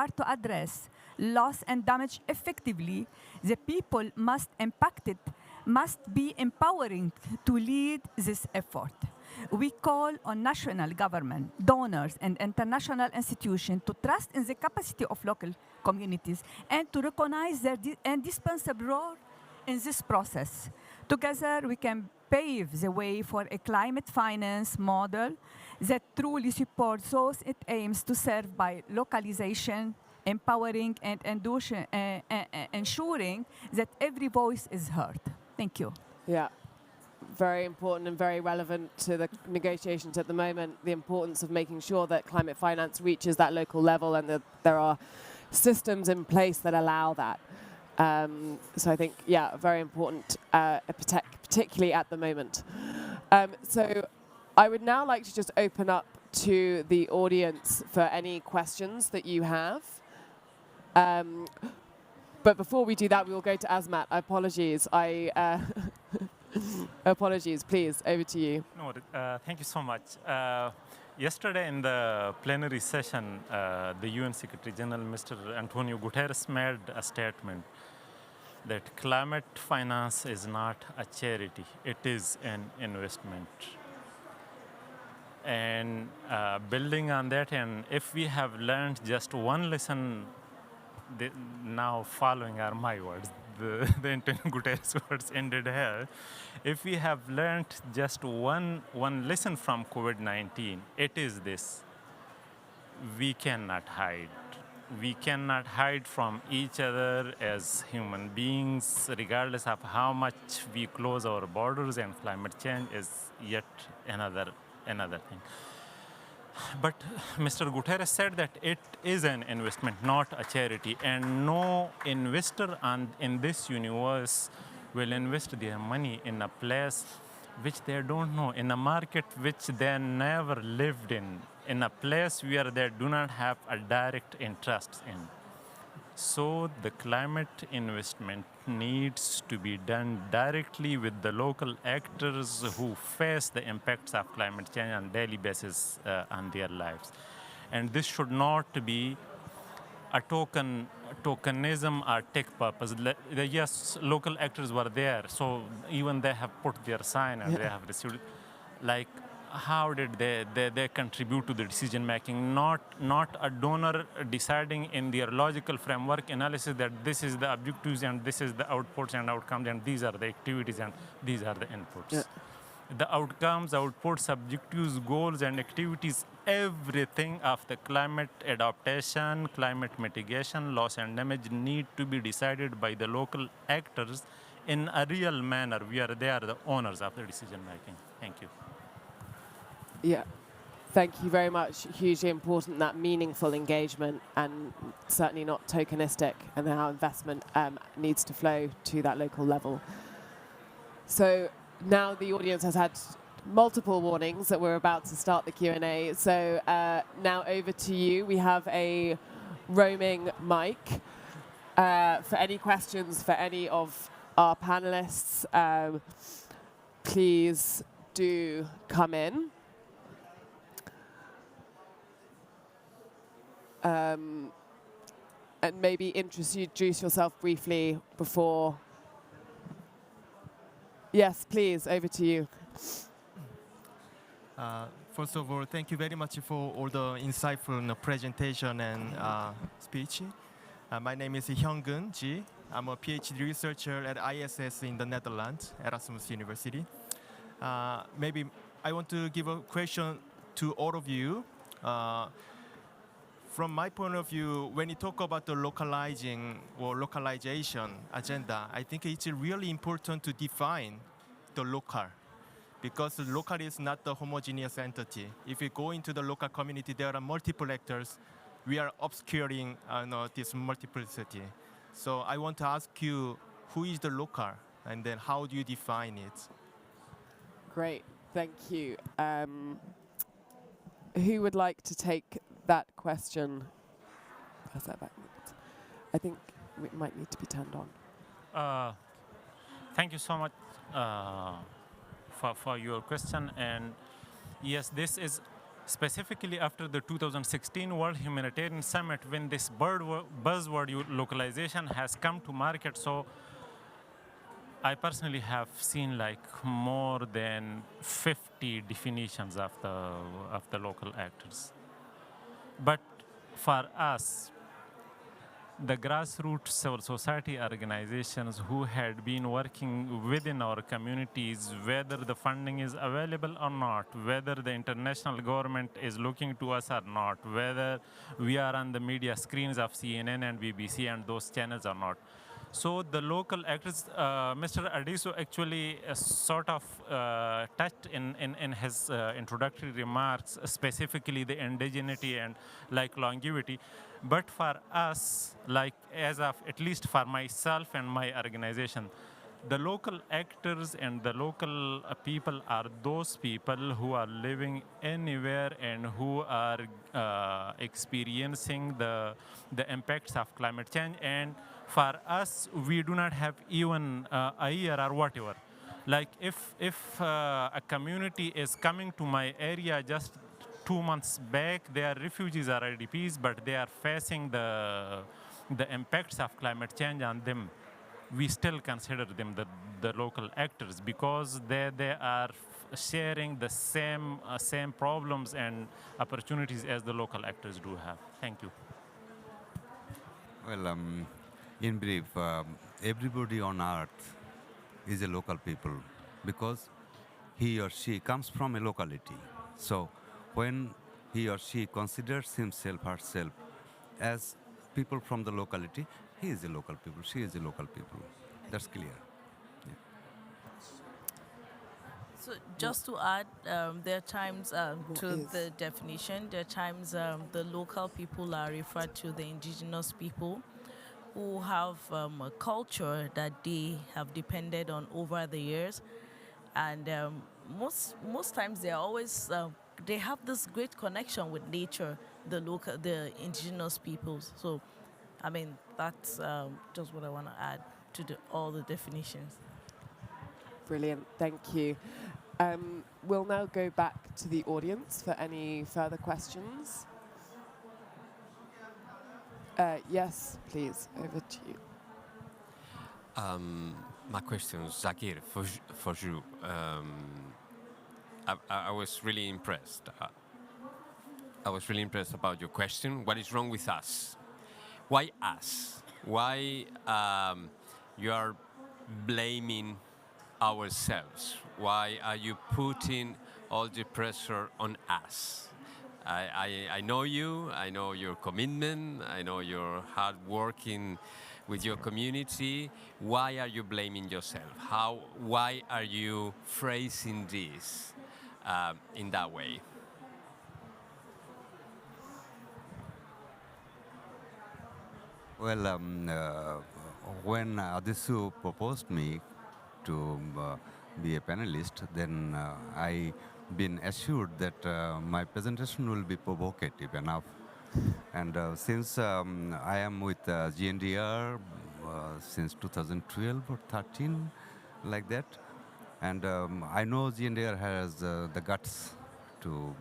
to address loss and damage effectively. The people impacted must be empowering to lead this effort. We call on national government, donors, and international institutions to trust in the capacity of local communities and to recognize their indispensable role in this process. Together, we can pave the way for a climate finance model that truly supports those it aims to serve by localization, empowering, and ensuring that every voice is heard. Thank you. Yeah, very important and very relevant to the negotiations at the moment, the importance of making sure that climate finance reaches that local level and that there are systems in place that allow that. So I think, yeah, very important, particularly at the moment. So I would now like to just open up to the audience for any questions that you have. But before we do that, we will go to Azmat. Apologies. Apologies. Please, over to you. No, thank you so much. Yesterday in the plenary session, the UN Secretary General, Mr. Antonio Guterres, made a statement that climate finance is not a charity, it is an investment. And building on that, and if we have learned just one lesson, now following are my words, the Antonio Guterres words ended here. If we have learned just one lesson from COVID-19, it is this: we cannot hide. We cannot hide from each other as human beings, regardless of how much we close our borders, and climate change is yet another thing. But Mr. Guterres said that it is an investment, not a charity, and no investor in this universe will invest their money in a place which they don't know, in a market which they never lived in a place where they do not have a direct interest in. So the climate investment needs to be done directly with the local actors who face the impacts of climate change on a daily basis on their lives. And this should not be a tokenism or tech purpose. Yes, local actors were there, so even they have put their sign and they have received, like, how did they contribute to the decision making? Not a donor deciding in their logical framework analysis that this is the objectives and this is the outputs and outcomes and these are the activities and these are the inputs. Yeah. The outcomes, outputs, objectives, goals and activities, everything of the climate adaptation, climate mitigation, loss and damage need to be decided by the local actors in a real manner where they are the owners of the decision making. Thank you. Yeah, thank you very much. Hugely important, that meaningful engagement, and certainly not tokenistic, and how investment needs to flow to that local level. So now the audience has had multiple warnings that we're about to start the Q&A. So now over to you. We have a roaming mic for any questions for any of our panelists. Please do come in. And maybe introduce yourself briefly before. Yes, please, over to you. First of all, thank you very much for all the insightful presentation and speech. My name is Hyung-gun Ji. I'm a PhD researcher at ISS in the Netherlands, Erasmus University. Maybe I want to give a question to all of you. From my point of view, when you talk about the localizing or localization agenda, I think it's really important to define the local, because the local is not the homogeneous entity. If we go into the local community, there are multiple actors. We are obscuring this multiplicity. So I want to ask you, who is the local, and then how do you define it? Great, thank you. Who would like to take that question? Pass that back. I think it might need to be turned on. Thank you so much for your question. And yes, this is specifically after the 2016 World Humanitarian Summit, when this buzzword localization has come to market. So I personally have seen like more than 50 definitions of the local actors. But for us, the grassroots civil society organizations who had been working within our communities, whether the funding is available or not, whether the international government is looking to us or not, whether we are on the media screens of CNN and BBC and those channels or not. So the local actors, Mr. Adiso actually sort of touched in his introductory remarks, specifically the indigeneity and like longevity. But for us, like as of, at least for myself and my organization, the local actors and the local people are those people who are living anywhere and who are experiencing the impacts of climate change. And for us, we do not have even a year or whatever. Like if a community is coming to my area just 2 months back, they are refugees or IDPs, but they are facing the impacts of climate change on them. We still consider them the local actors because they are sharing the same problems and opportunities as the local actors do have. Thank you. Well, in brief, everybody on earth is a local people because he or she comes from a locality. So when he or she considers himself or herself as people from the locality, he is a local people, she is a local people. That's clear. Yeah. So just to add, there are times to the definition, there are times the local people are referred to the indigenous people who have a culture that they have depended on over the years. And most times they are always, they have this great connection with nature, the indigenous peoples. So, I mean, that's just what I want to add to all the definitions. Brilliant, thank you. We'll now go back to the audience for any further questions. Yes, please, over to you. My question is, Zakir, for you. I was really impressed. I was really impressed about your question. What is wrong with us? Why us? Why you are blaming ourselves? Why are you putting all the pressure on us? I know you, I know your commitment, I know your hard working with your community. Why are you blaming yourself? Why are you phrasing this in that way? Well, when Adisu proposed me to be a panelist, then I been assured that my presentation will be provocative enough. And since I am with GNDR since 2012 or 13, like that, and I know GNDR has the guts to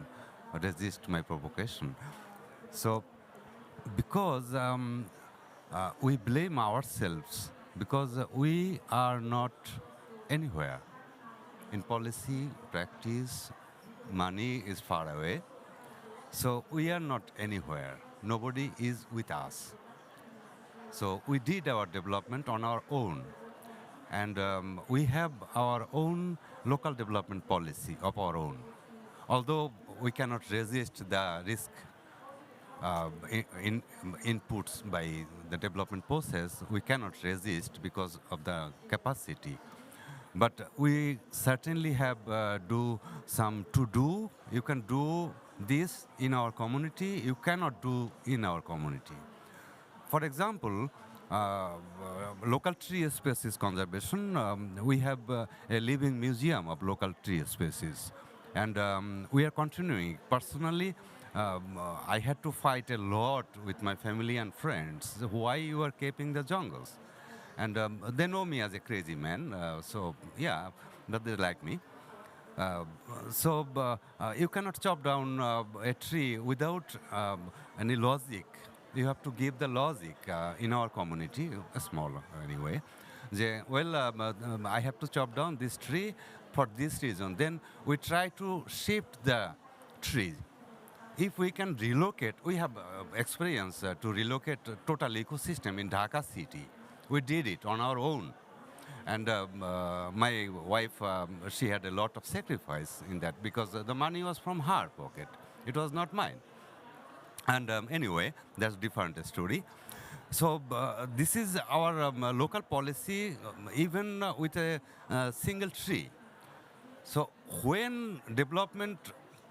resist my provocation. So, because we blame ourselves, because we are not anywhere. In policy, practice, money is far away. So we are not anywhere. Nobody is with us. So we did our development on our own. And we have our own local development policy of our own. Although we cannot resist the risk inputs by the development process, we cannot resist because of the capacity. But we certainly have do some to do. You can do this in our community. You cannot do in our community. For example, local tree species conservation. We have a living museum of local tree species, and we are continuing. Personally, I had to fight a lot with my family and friends. Why you are keeping the jungles? And they know me as a crazy man, so yeah, but they like me. You cannot chop down a tree without any logic. You have to give the logic in our community, a small anyway. I have to chop down this tree for this reason. Then we try to shift the tree. If we can relocate, we have experience to relocate total ecosystem in Dhaka city. We did it on our own. And my wife, she had a lot of sacrifice in that because the money was from her pocket. It was not mine. And anyway, that's a different story. So this is our local policy, even with a single tree. So when development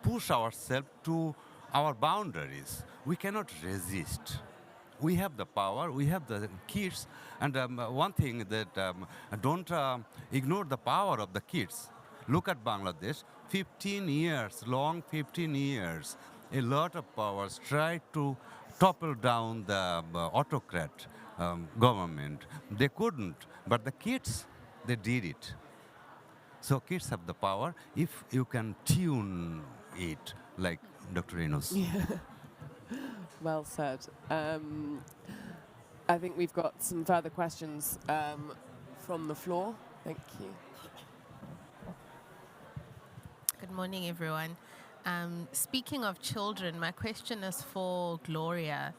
push ourselves to our boundaries, we cannot resist. we have the power, we have the kids, and one thing that don't ignore the power of the kids. Look at Bangladesh, 15 years, long 15 years, a lot of powers tried to topple down the autocrat government. They couldn't, but the kids, they did it. So kids have the power if you can tune it, like Dr. Enos. Well said. I think we've got some further questions from the floor. Thank you. Good morning, everyone. Speaking of children, my question is for Gloria,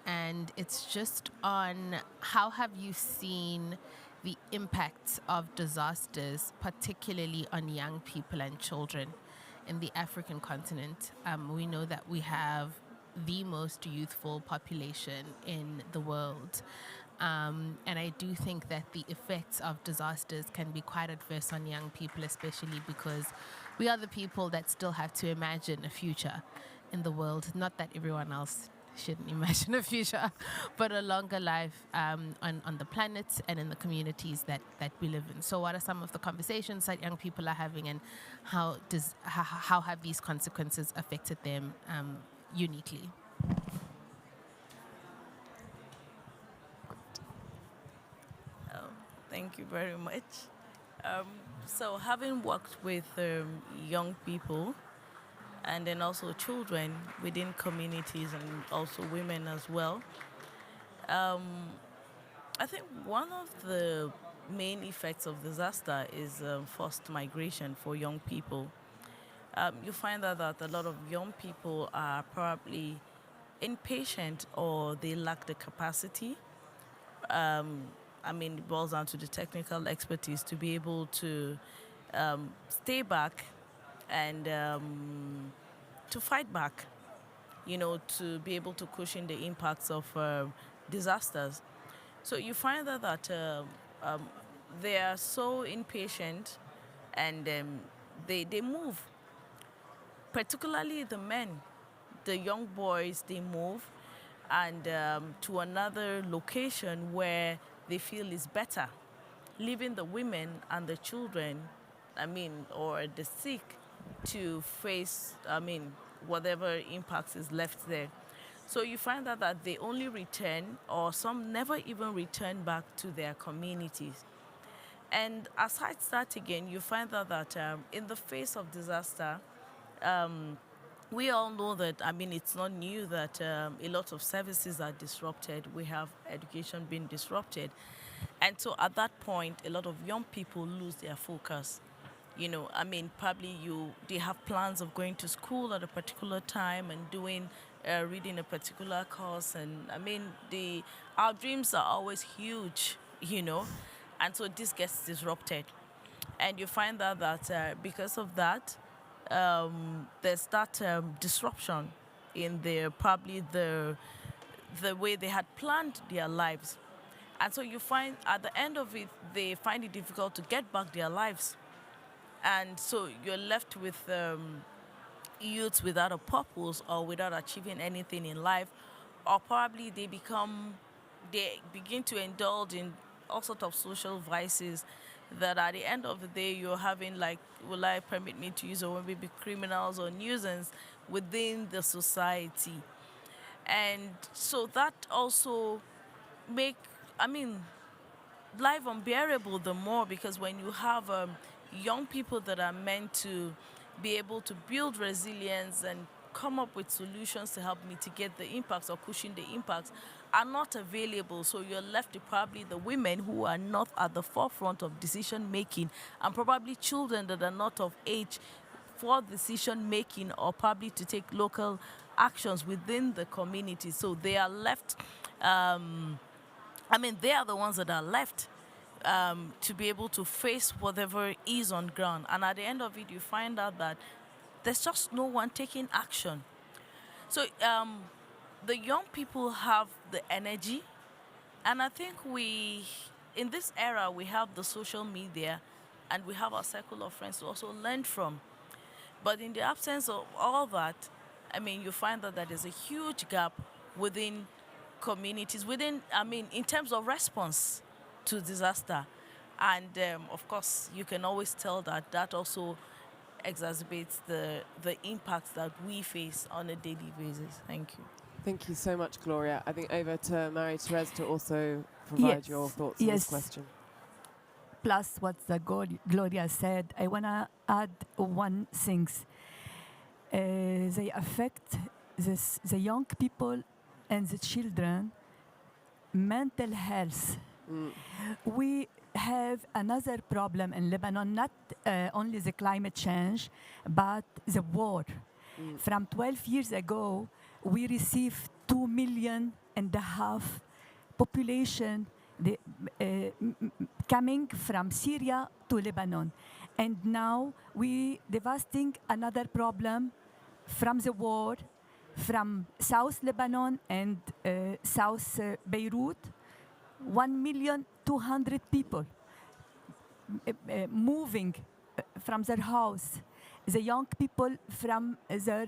and it's just on how have you seen the impacts of disasters, particularly on young people and children in the African continent? We know that we have the most youthful population in the world. And I do think that the effects of disasters can be quite adverse on young people, especially because we are the people that still have to imagine a future in the world. Not that everyone else shouldn't imagine a future, but a longer life on the planet and in the communities that we live in. So what are some of the conversations that young people are having, and how have these consequences affected them uniquely? Thank you very much. So having worked with young people and then also children within communities and also women as well, I think one of the main effects of disaster is forced migration for young people. You find that a lot of young people are probably impatient or they lack the capacity. It boils down to the technical expertise to be able to stay back and to fight back, to be able to cushion the impacts of disasters. So you find that they are so impatient and they move, particularly the men, the young boys, they move and to another location where they feel is better, leaving the women and the children, or the sick to face, whatever impacts is left there. So you find that they only return, or some never even return back to their communities. And aside that again, you find that in the face of disaster, we all know that, it's not new that a lot of services are disrupted. We have education being disrupted. And so at that point, a lot of young people lose their focus. Probably they have plans of going to school at a particular time and reading a particular course. And our dreams are always huge, and so this gets disrupted. And you find that because of that, there's that disruption in the way they had planned their lives. And so you find at the end of it, they find it difficult to get back their lives. And so you're left with youths without a purpose or without achieving anything in life, or probably they begin to indulge in all sorts of social vices that at the end of the day you're having, like, will I permit me to use, or maybe criminals or nuisance within the society. And so that also make life unbearable the more, because when you have young people that are meant to be able to build resilience and come up with solutions to help mitigate the impacts or cushion the impacts are not available. So you're left with probably the women who are not at the forefront of decision making, and probably children that are not of age for decision making or probably to take local actions within the community. So they are left, they are the ones that are left to be able to face whatever is on ground. And at the end of it, you find out that there's just no one taking action. So the young people have the energy, and I think in this era, we have the social media and we have our circle of friends to also learn from. But in the absence of all that, you find that there is a huge gap within communities within, I mean, in terms of response to disaster. And of course, you can always tell that that also exacerbates the impacts that we face on a daily basis. Thank you. Thank you so much, Gloria. I think over to Marie-Therese to also provide your thoughts on this question. Plus what the Gloria said, I want to add one thing. They affect the young people and the children mental health. We have another problem in Lebanon, not only the climate change, but the war. From 12 years ago, we received 2.5 million population coming from Syria to Lebanon. And now we devastating another problem from the war, from South Lebanon and South Beirut, 1,200,000 people moving from their house. The young people from their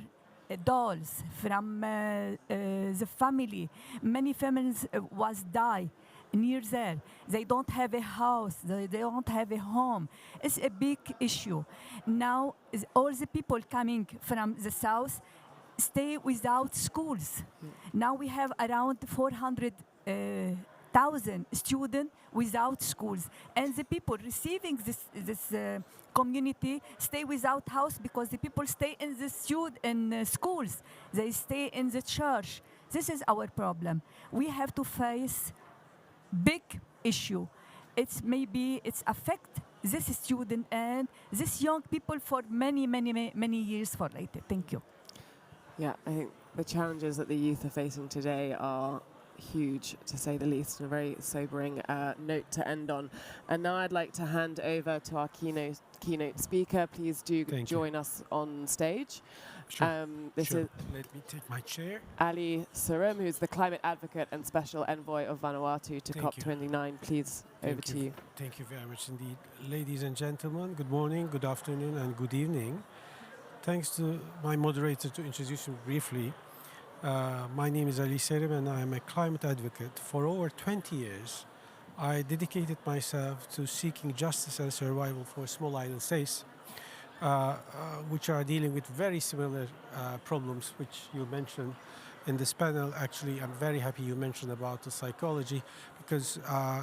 dolls, from the family. Many families was die near there. They don't have a house. They don't have a home. It's a big issue. Now, all the people coming from the south stay without schools. Now we have around 400,000 students without schools. And the people receiving this community stay without house because the people stay in the schools. They stay in the church. This is our problem. We have to face big issue. It's affect this student and this young people for many years for later. Thank you. Yeah, I think the challenges that the youth are facing today are huge, to say the least, and a very sobering note to end on. And now I'd like to hand over to our keynote speaker. Please do join us on stage. Sure. This is Let me take my chair. Ali Sarum, who's the climate advocate and special envoy of Vanuatu to COP29. Please, over to you. Thank you very much indeed. Ladies and gentlemen, good morning, good afternoon, and good evening. Thanks to my moderator to introduce me briefly. My name is Ali Sarum and I am a climate advocate. For over 20 years, I dedicated myself to seeking justice and survival for small island states, which are dealing with very similar problems which you mentioned in this panel. Actually, I'm very happy you mentioned about the psychology, because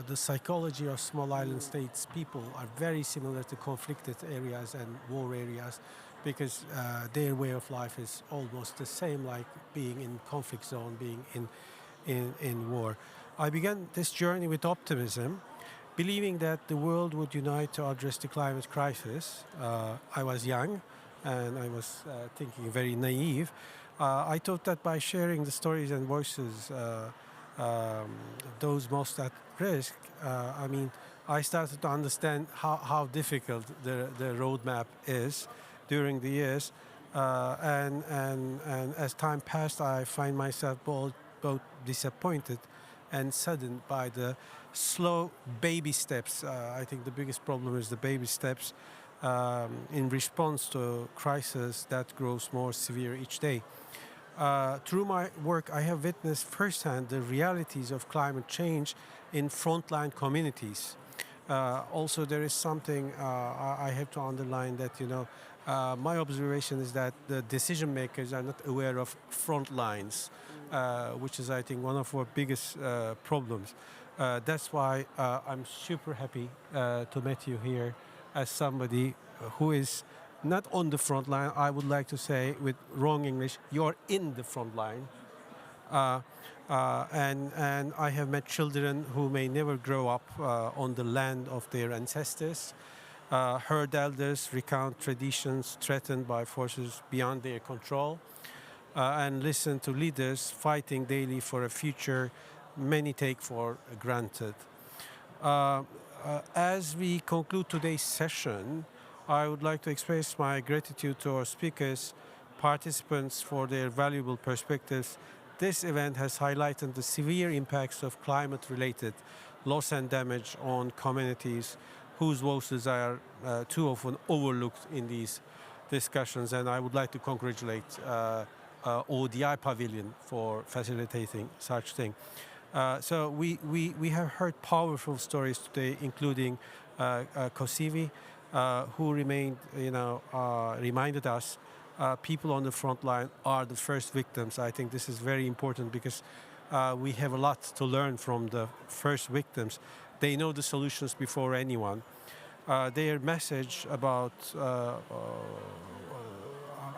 the psychology of small island states people are very similar to conflicted areas and war areas, because their way of life is almost the same, like being in conflict zone, being in war. I began this journey with optimism, believing that the world would unite to address the climate crisis. I was young and I was thinking very naive. I thought that by sharing the stories and voices, those most at risk, I started to understand how difficult the roadmap is during the years. And as time passed, I find myself both disappointed and saddened by the slow baby steps. I think the biggest problem is the baby steps in response to crisis that grows more severe each day. Through my work, I have witnessed firsthand the realities of climate change in frontline communities. Also, there is something I have to underline, that my observation is that the decision makers are not aware of front lines, which is, I think, one of our biggest problems. That's why I'm super happy to meet you here as somebody who is not on the front line. I would like to say, with wrong English, you're in the front line. And I have met children who may never grow up on the land of their ancestors, heard elders recount traditions threatened by forces beyond their control, and listen to leaders fighting daily for a future many take for granted. As we conclude today's session, I would like to express my gratitude to our speakers, participants, for their valuable perspectives. This event has highlighted the severe impacts of climate-related loss and damage on communities whose voices are too often overlooked in these discussions. And I would like to congratulate ODI pavilion for facilitating such thing. So we have heard powerful stories today, including Kosivi, who reminded us people on the front line are the first victims. I think this is very important because we have a lot to learn from the first victims. They know the solutions before anyone. Their message about,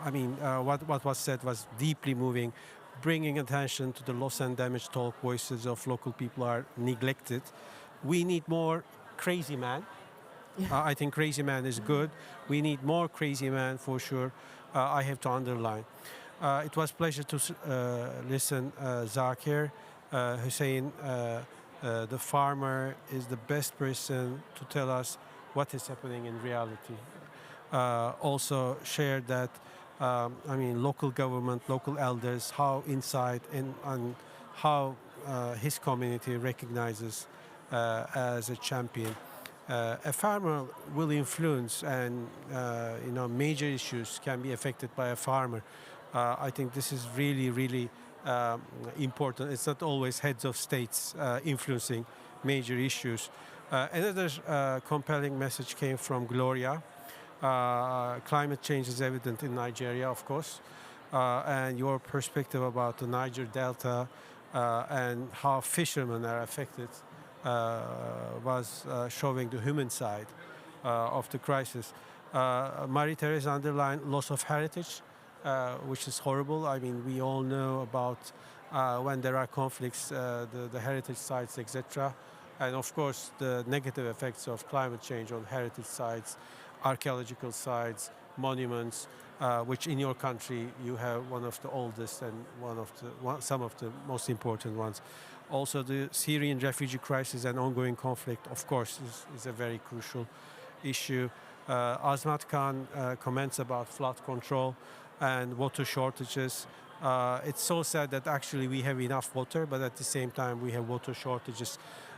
what was said was deeply moving, bringing attention to the loss and damage talk. Voices of local people are neglected. We need more crazy man. I think crazy man is good. We need more crazy man for sure. I have to underline. It was a pleasure to listen Zakir, Hussein. The farmer is the best person to tell us what is happening in reality. Also shared that, local government, local elders, how inside and how his community recognizes as a champion. A farmer will influence, and major issues can be affected by a farmer. I think this is really, really important. It's not always heads of states influencing major issues. Another compelling message came from Gloria. Climate change is evident in Nigeria, of course, and your perspective about the Niger Delta and how fishermen are affected was showing the human side of the crisis. Marie-Thérèse underlined loss of heritage, which is horrible. I mean, we all know about when there are conflicts, the heritage sites, etc. And of course, the negative effects of climate change on heritage sites, archaeological sites, monuments, which in your country you have one of the oldest and some of the most important ones. Also, the Syrian refugee crisis and ongoing conflict, of course, is a very crucial issue. Azmat Khan comments about flood control and water shortages. It's so sad that actually we have enough water, but at the same time we have water shortages,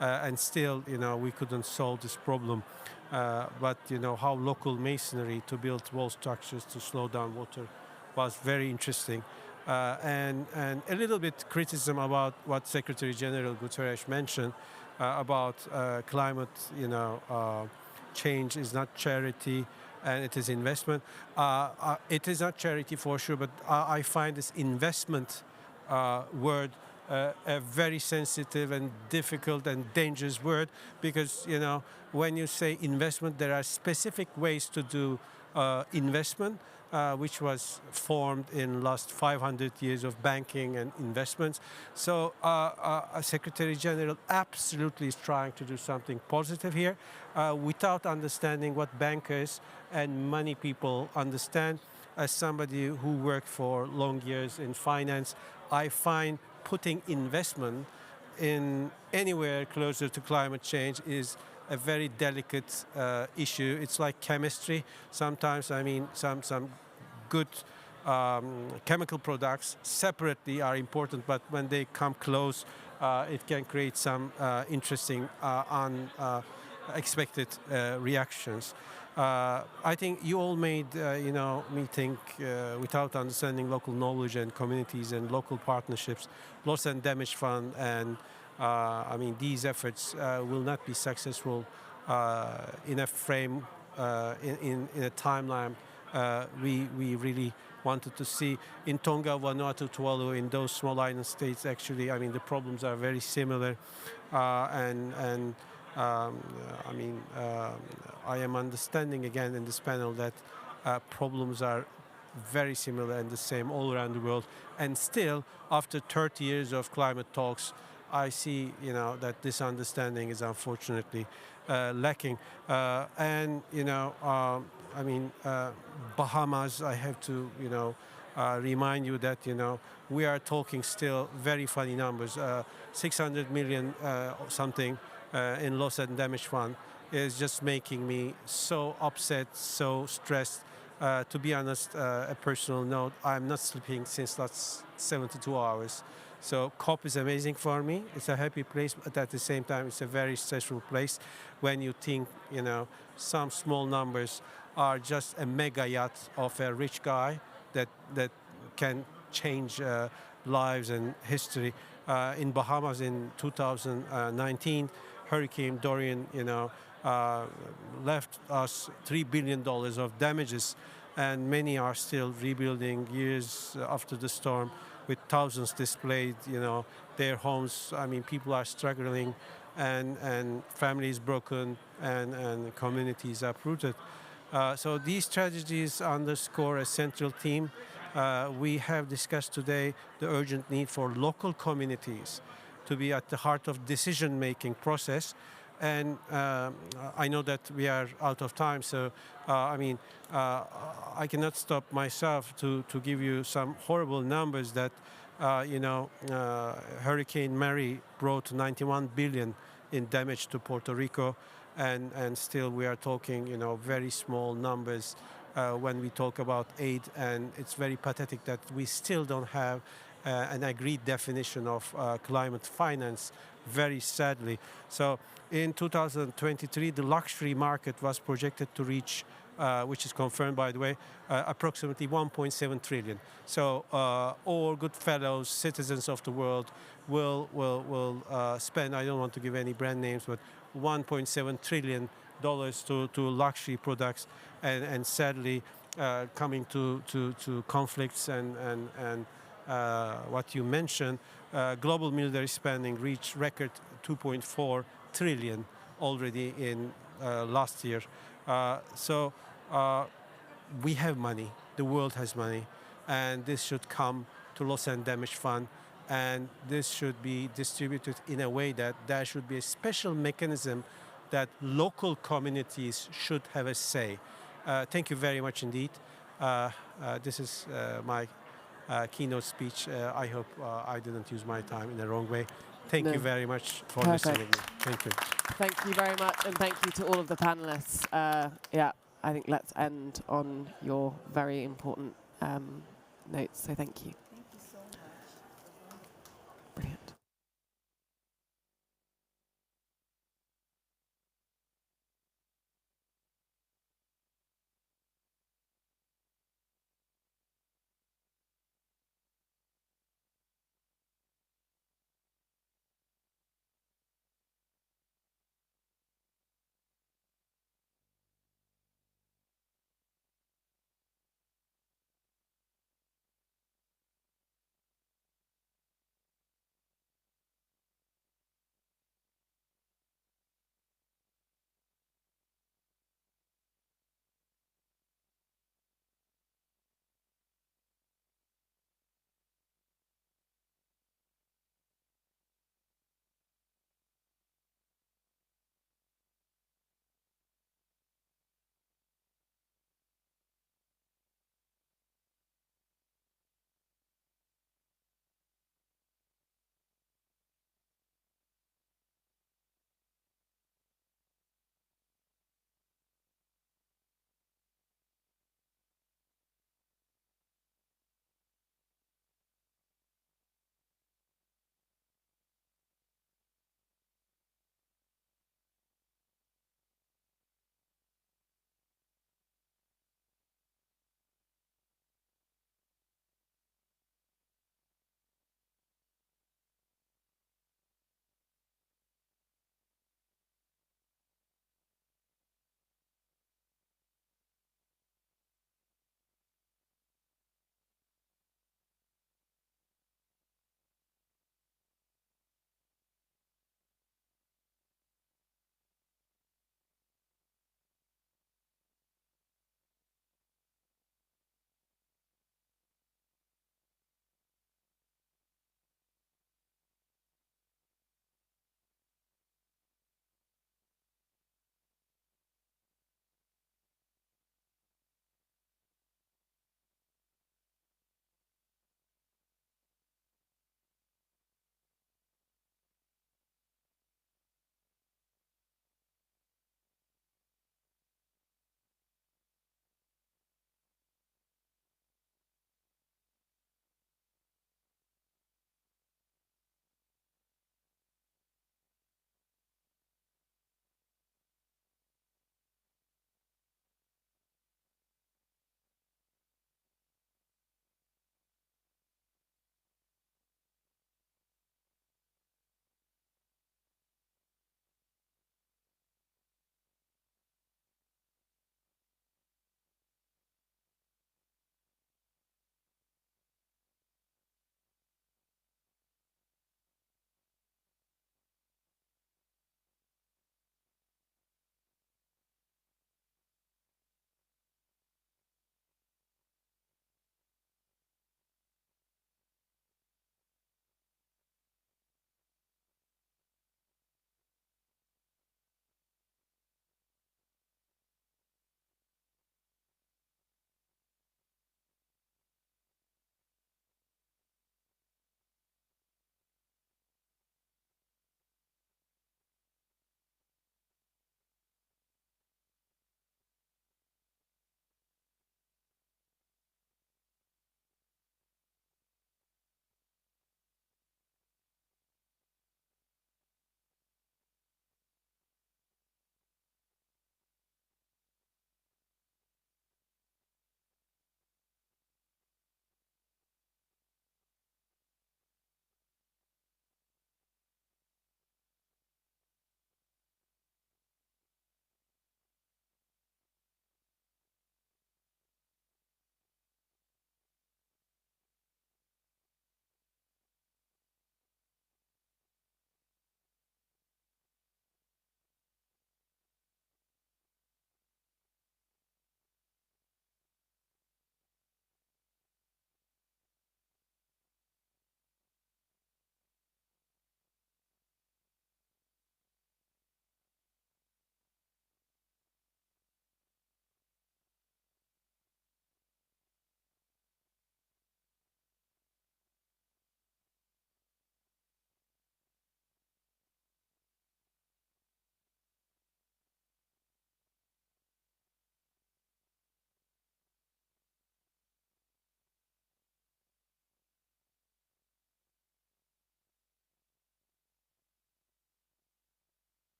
and still, we couldn't solve this problem. But how local masonry to build wall structures to slow down water was very interesting. And a little bit criticism about what Secretary General Guterres mentioned about climate, change is not charity and it is investment. It is not charity for sure, but I find this investment word a very sensitive and difficult and dangerous word because, when you say investment, there are specific ways to do investment, which was formed in last 500 years of banking and investments. So Secretary General absolutely is trying to do something positive here without understanding what bankers and money people understand. As somebody who worked for long years in finance, I find putting investment in anywhere closer to climate change is a very delicate issue. It's like chemistry. Sometimes, some good chemical products separately are important, but when they come close, it can create some interesting, unexpected reactions. I think you all made, me think without understanding local knowledge and communities and local partnerships, loss and damage fund, and these efforts will not be successful in a frame, in a timeline we really wanted to see. In Tonga, Vanuatu, Tuvalu, in those small island states, actually, the problems are very similar, I am understanding again in this panel that problems are very similar and the same all around the world. And still, after 30 years of climate talks, I see, that this understanding is unfortunately lacking. Bahamas, I have to, remind you that, we are talking still very funny numbers. 600 million something in loss and damage fund is just making me so upset, so stressed. To be honest, a personal note, I'm not sleeping since last 72 hours. So COP is amazing for me. It's a happy place, but at the same time, it's a very stressful place when you think, some small numbers are just a mega yacht of a rich guy that can change lives and history. In Bahamas in 2019, Hurricane Dorian, left us $3 billion of damages, and many are still rebuilding years after the storm, with thousands displaced, their homes. I mean, people are struggling, and families broken, and communities uprooted. So these tragedies underscore a central theme. We have discussed today the urgent need for local communities to be at the heart of decision-making process. And I know that we are out of time, so I cannot stop myself to give you some horrible numbers that, Hurricane Mary brought 91 billion in damage to Puerto Rico, and still we are talking, very small numbers when we talk about aid, and it's very pathetic that we still don't have an agreed definition of climate finance, very sadly. So in 2023, the luxury market was projected to reach, which is confirmed, by the way, approximately 1.7 trillion. So all good fellows, citizens of the world, will spend, I don't want to give any brand names, but $1.7 trillion to luxury products, and sadly coming to conflicts and what you mentioned, global military spending reached record 2.4 trillion already in last year. So we have money, the world has money, and this should come to loss and damage fund, and this should be distributed in a way that there should be a special mechanism that local communities should have a say. Thank you very much indeed. This is my keynote speech. I hope I didn't use my time in the wrong way. Thank you very much for listening. Thank you. Thank you very much, and thank you to all of the panelists. I think let's end on your very important notes, so thank you.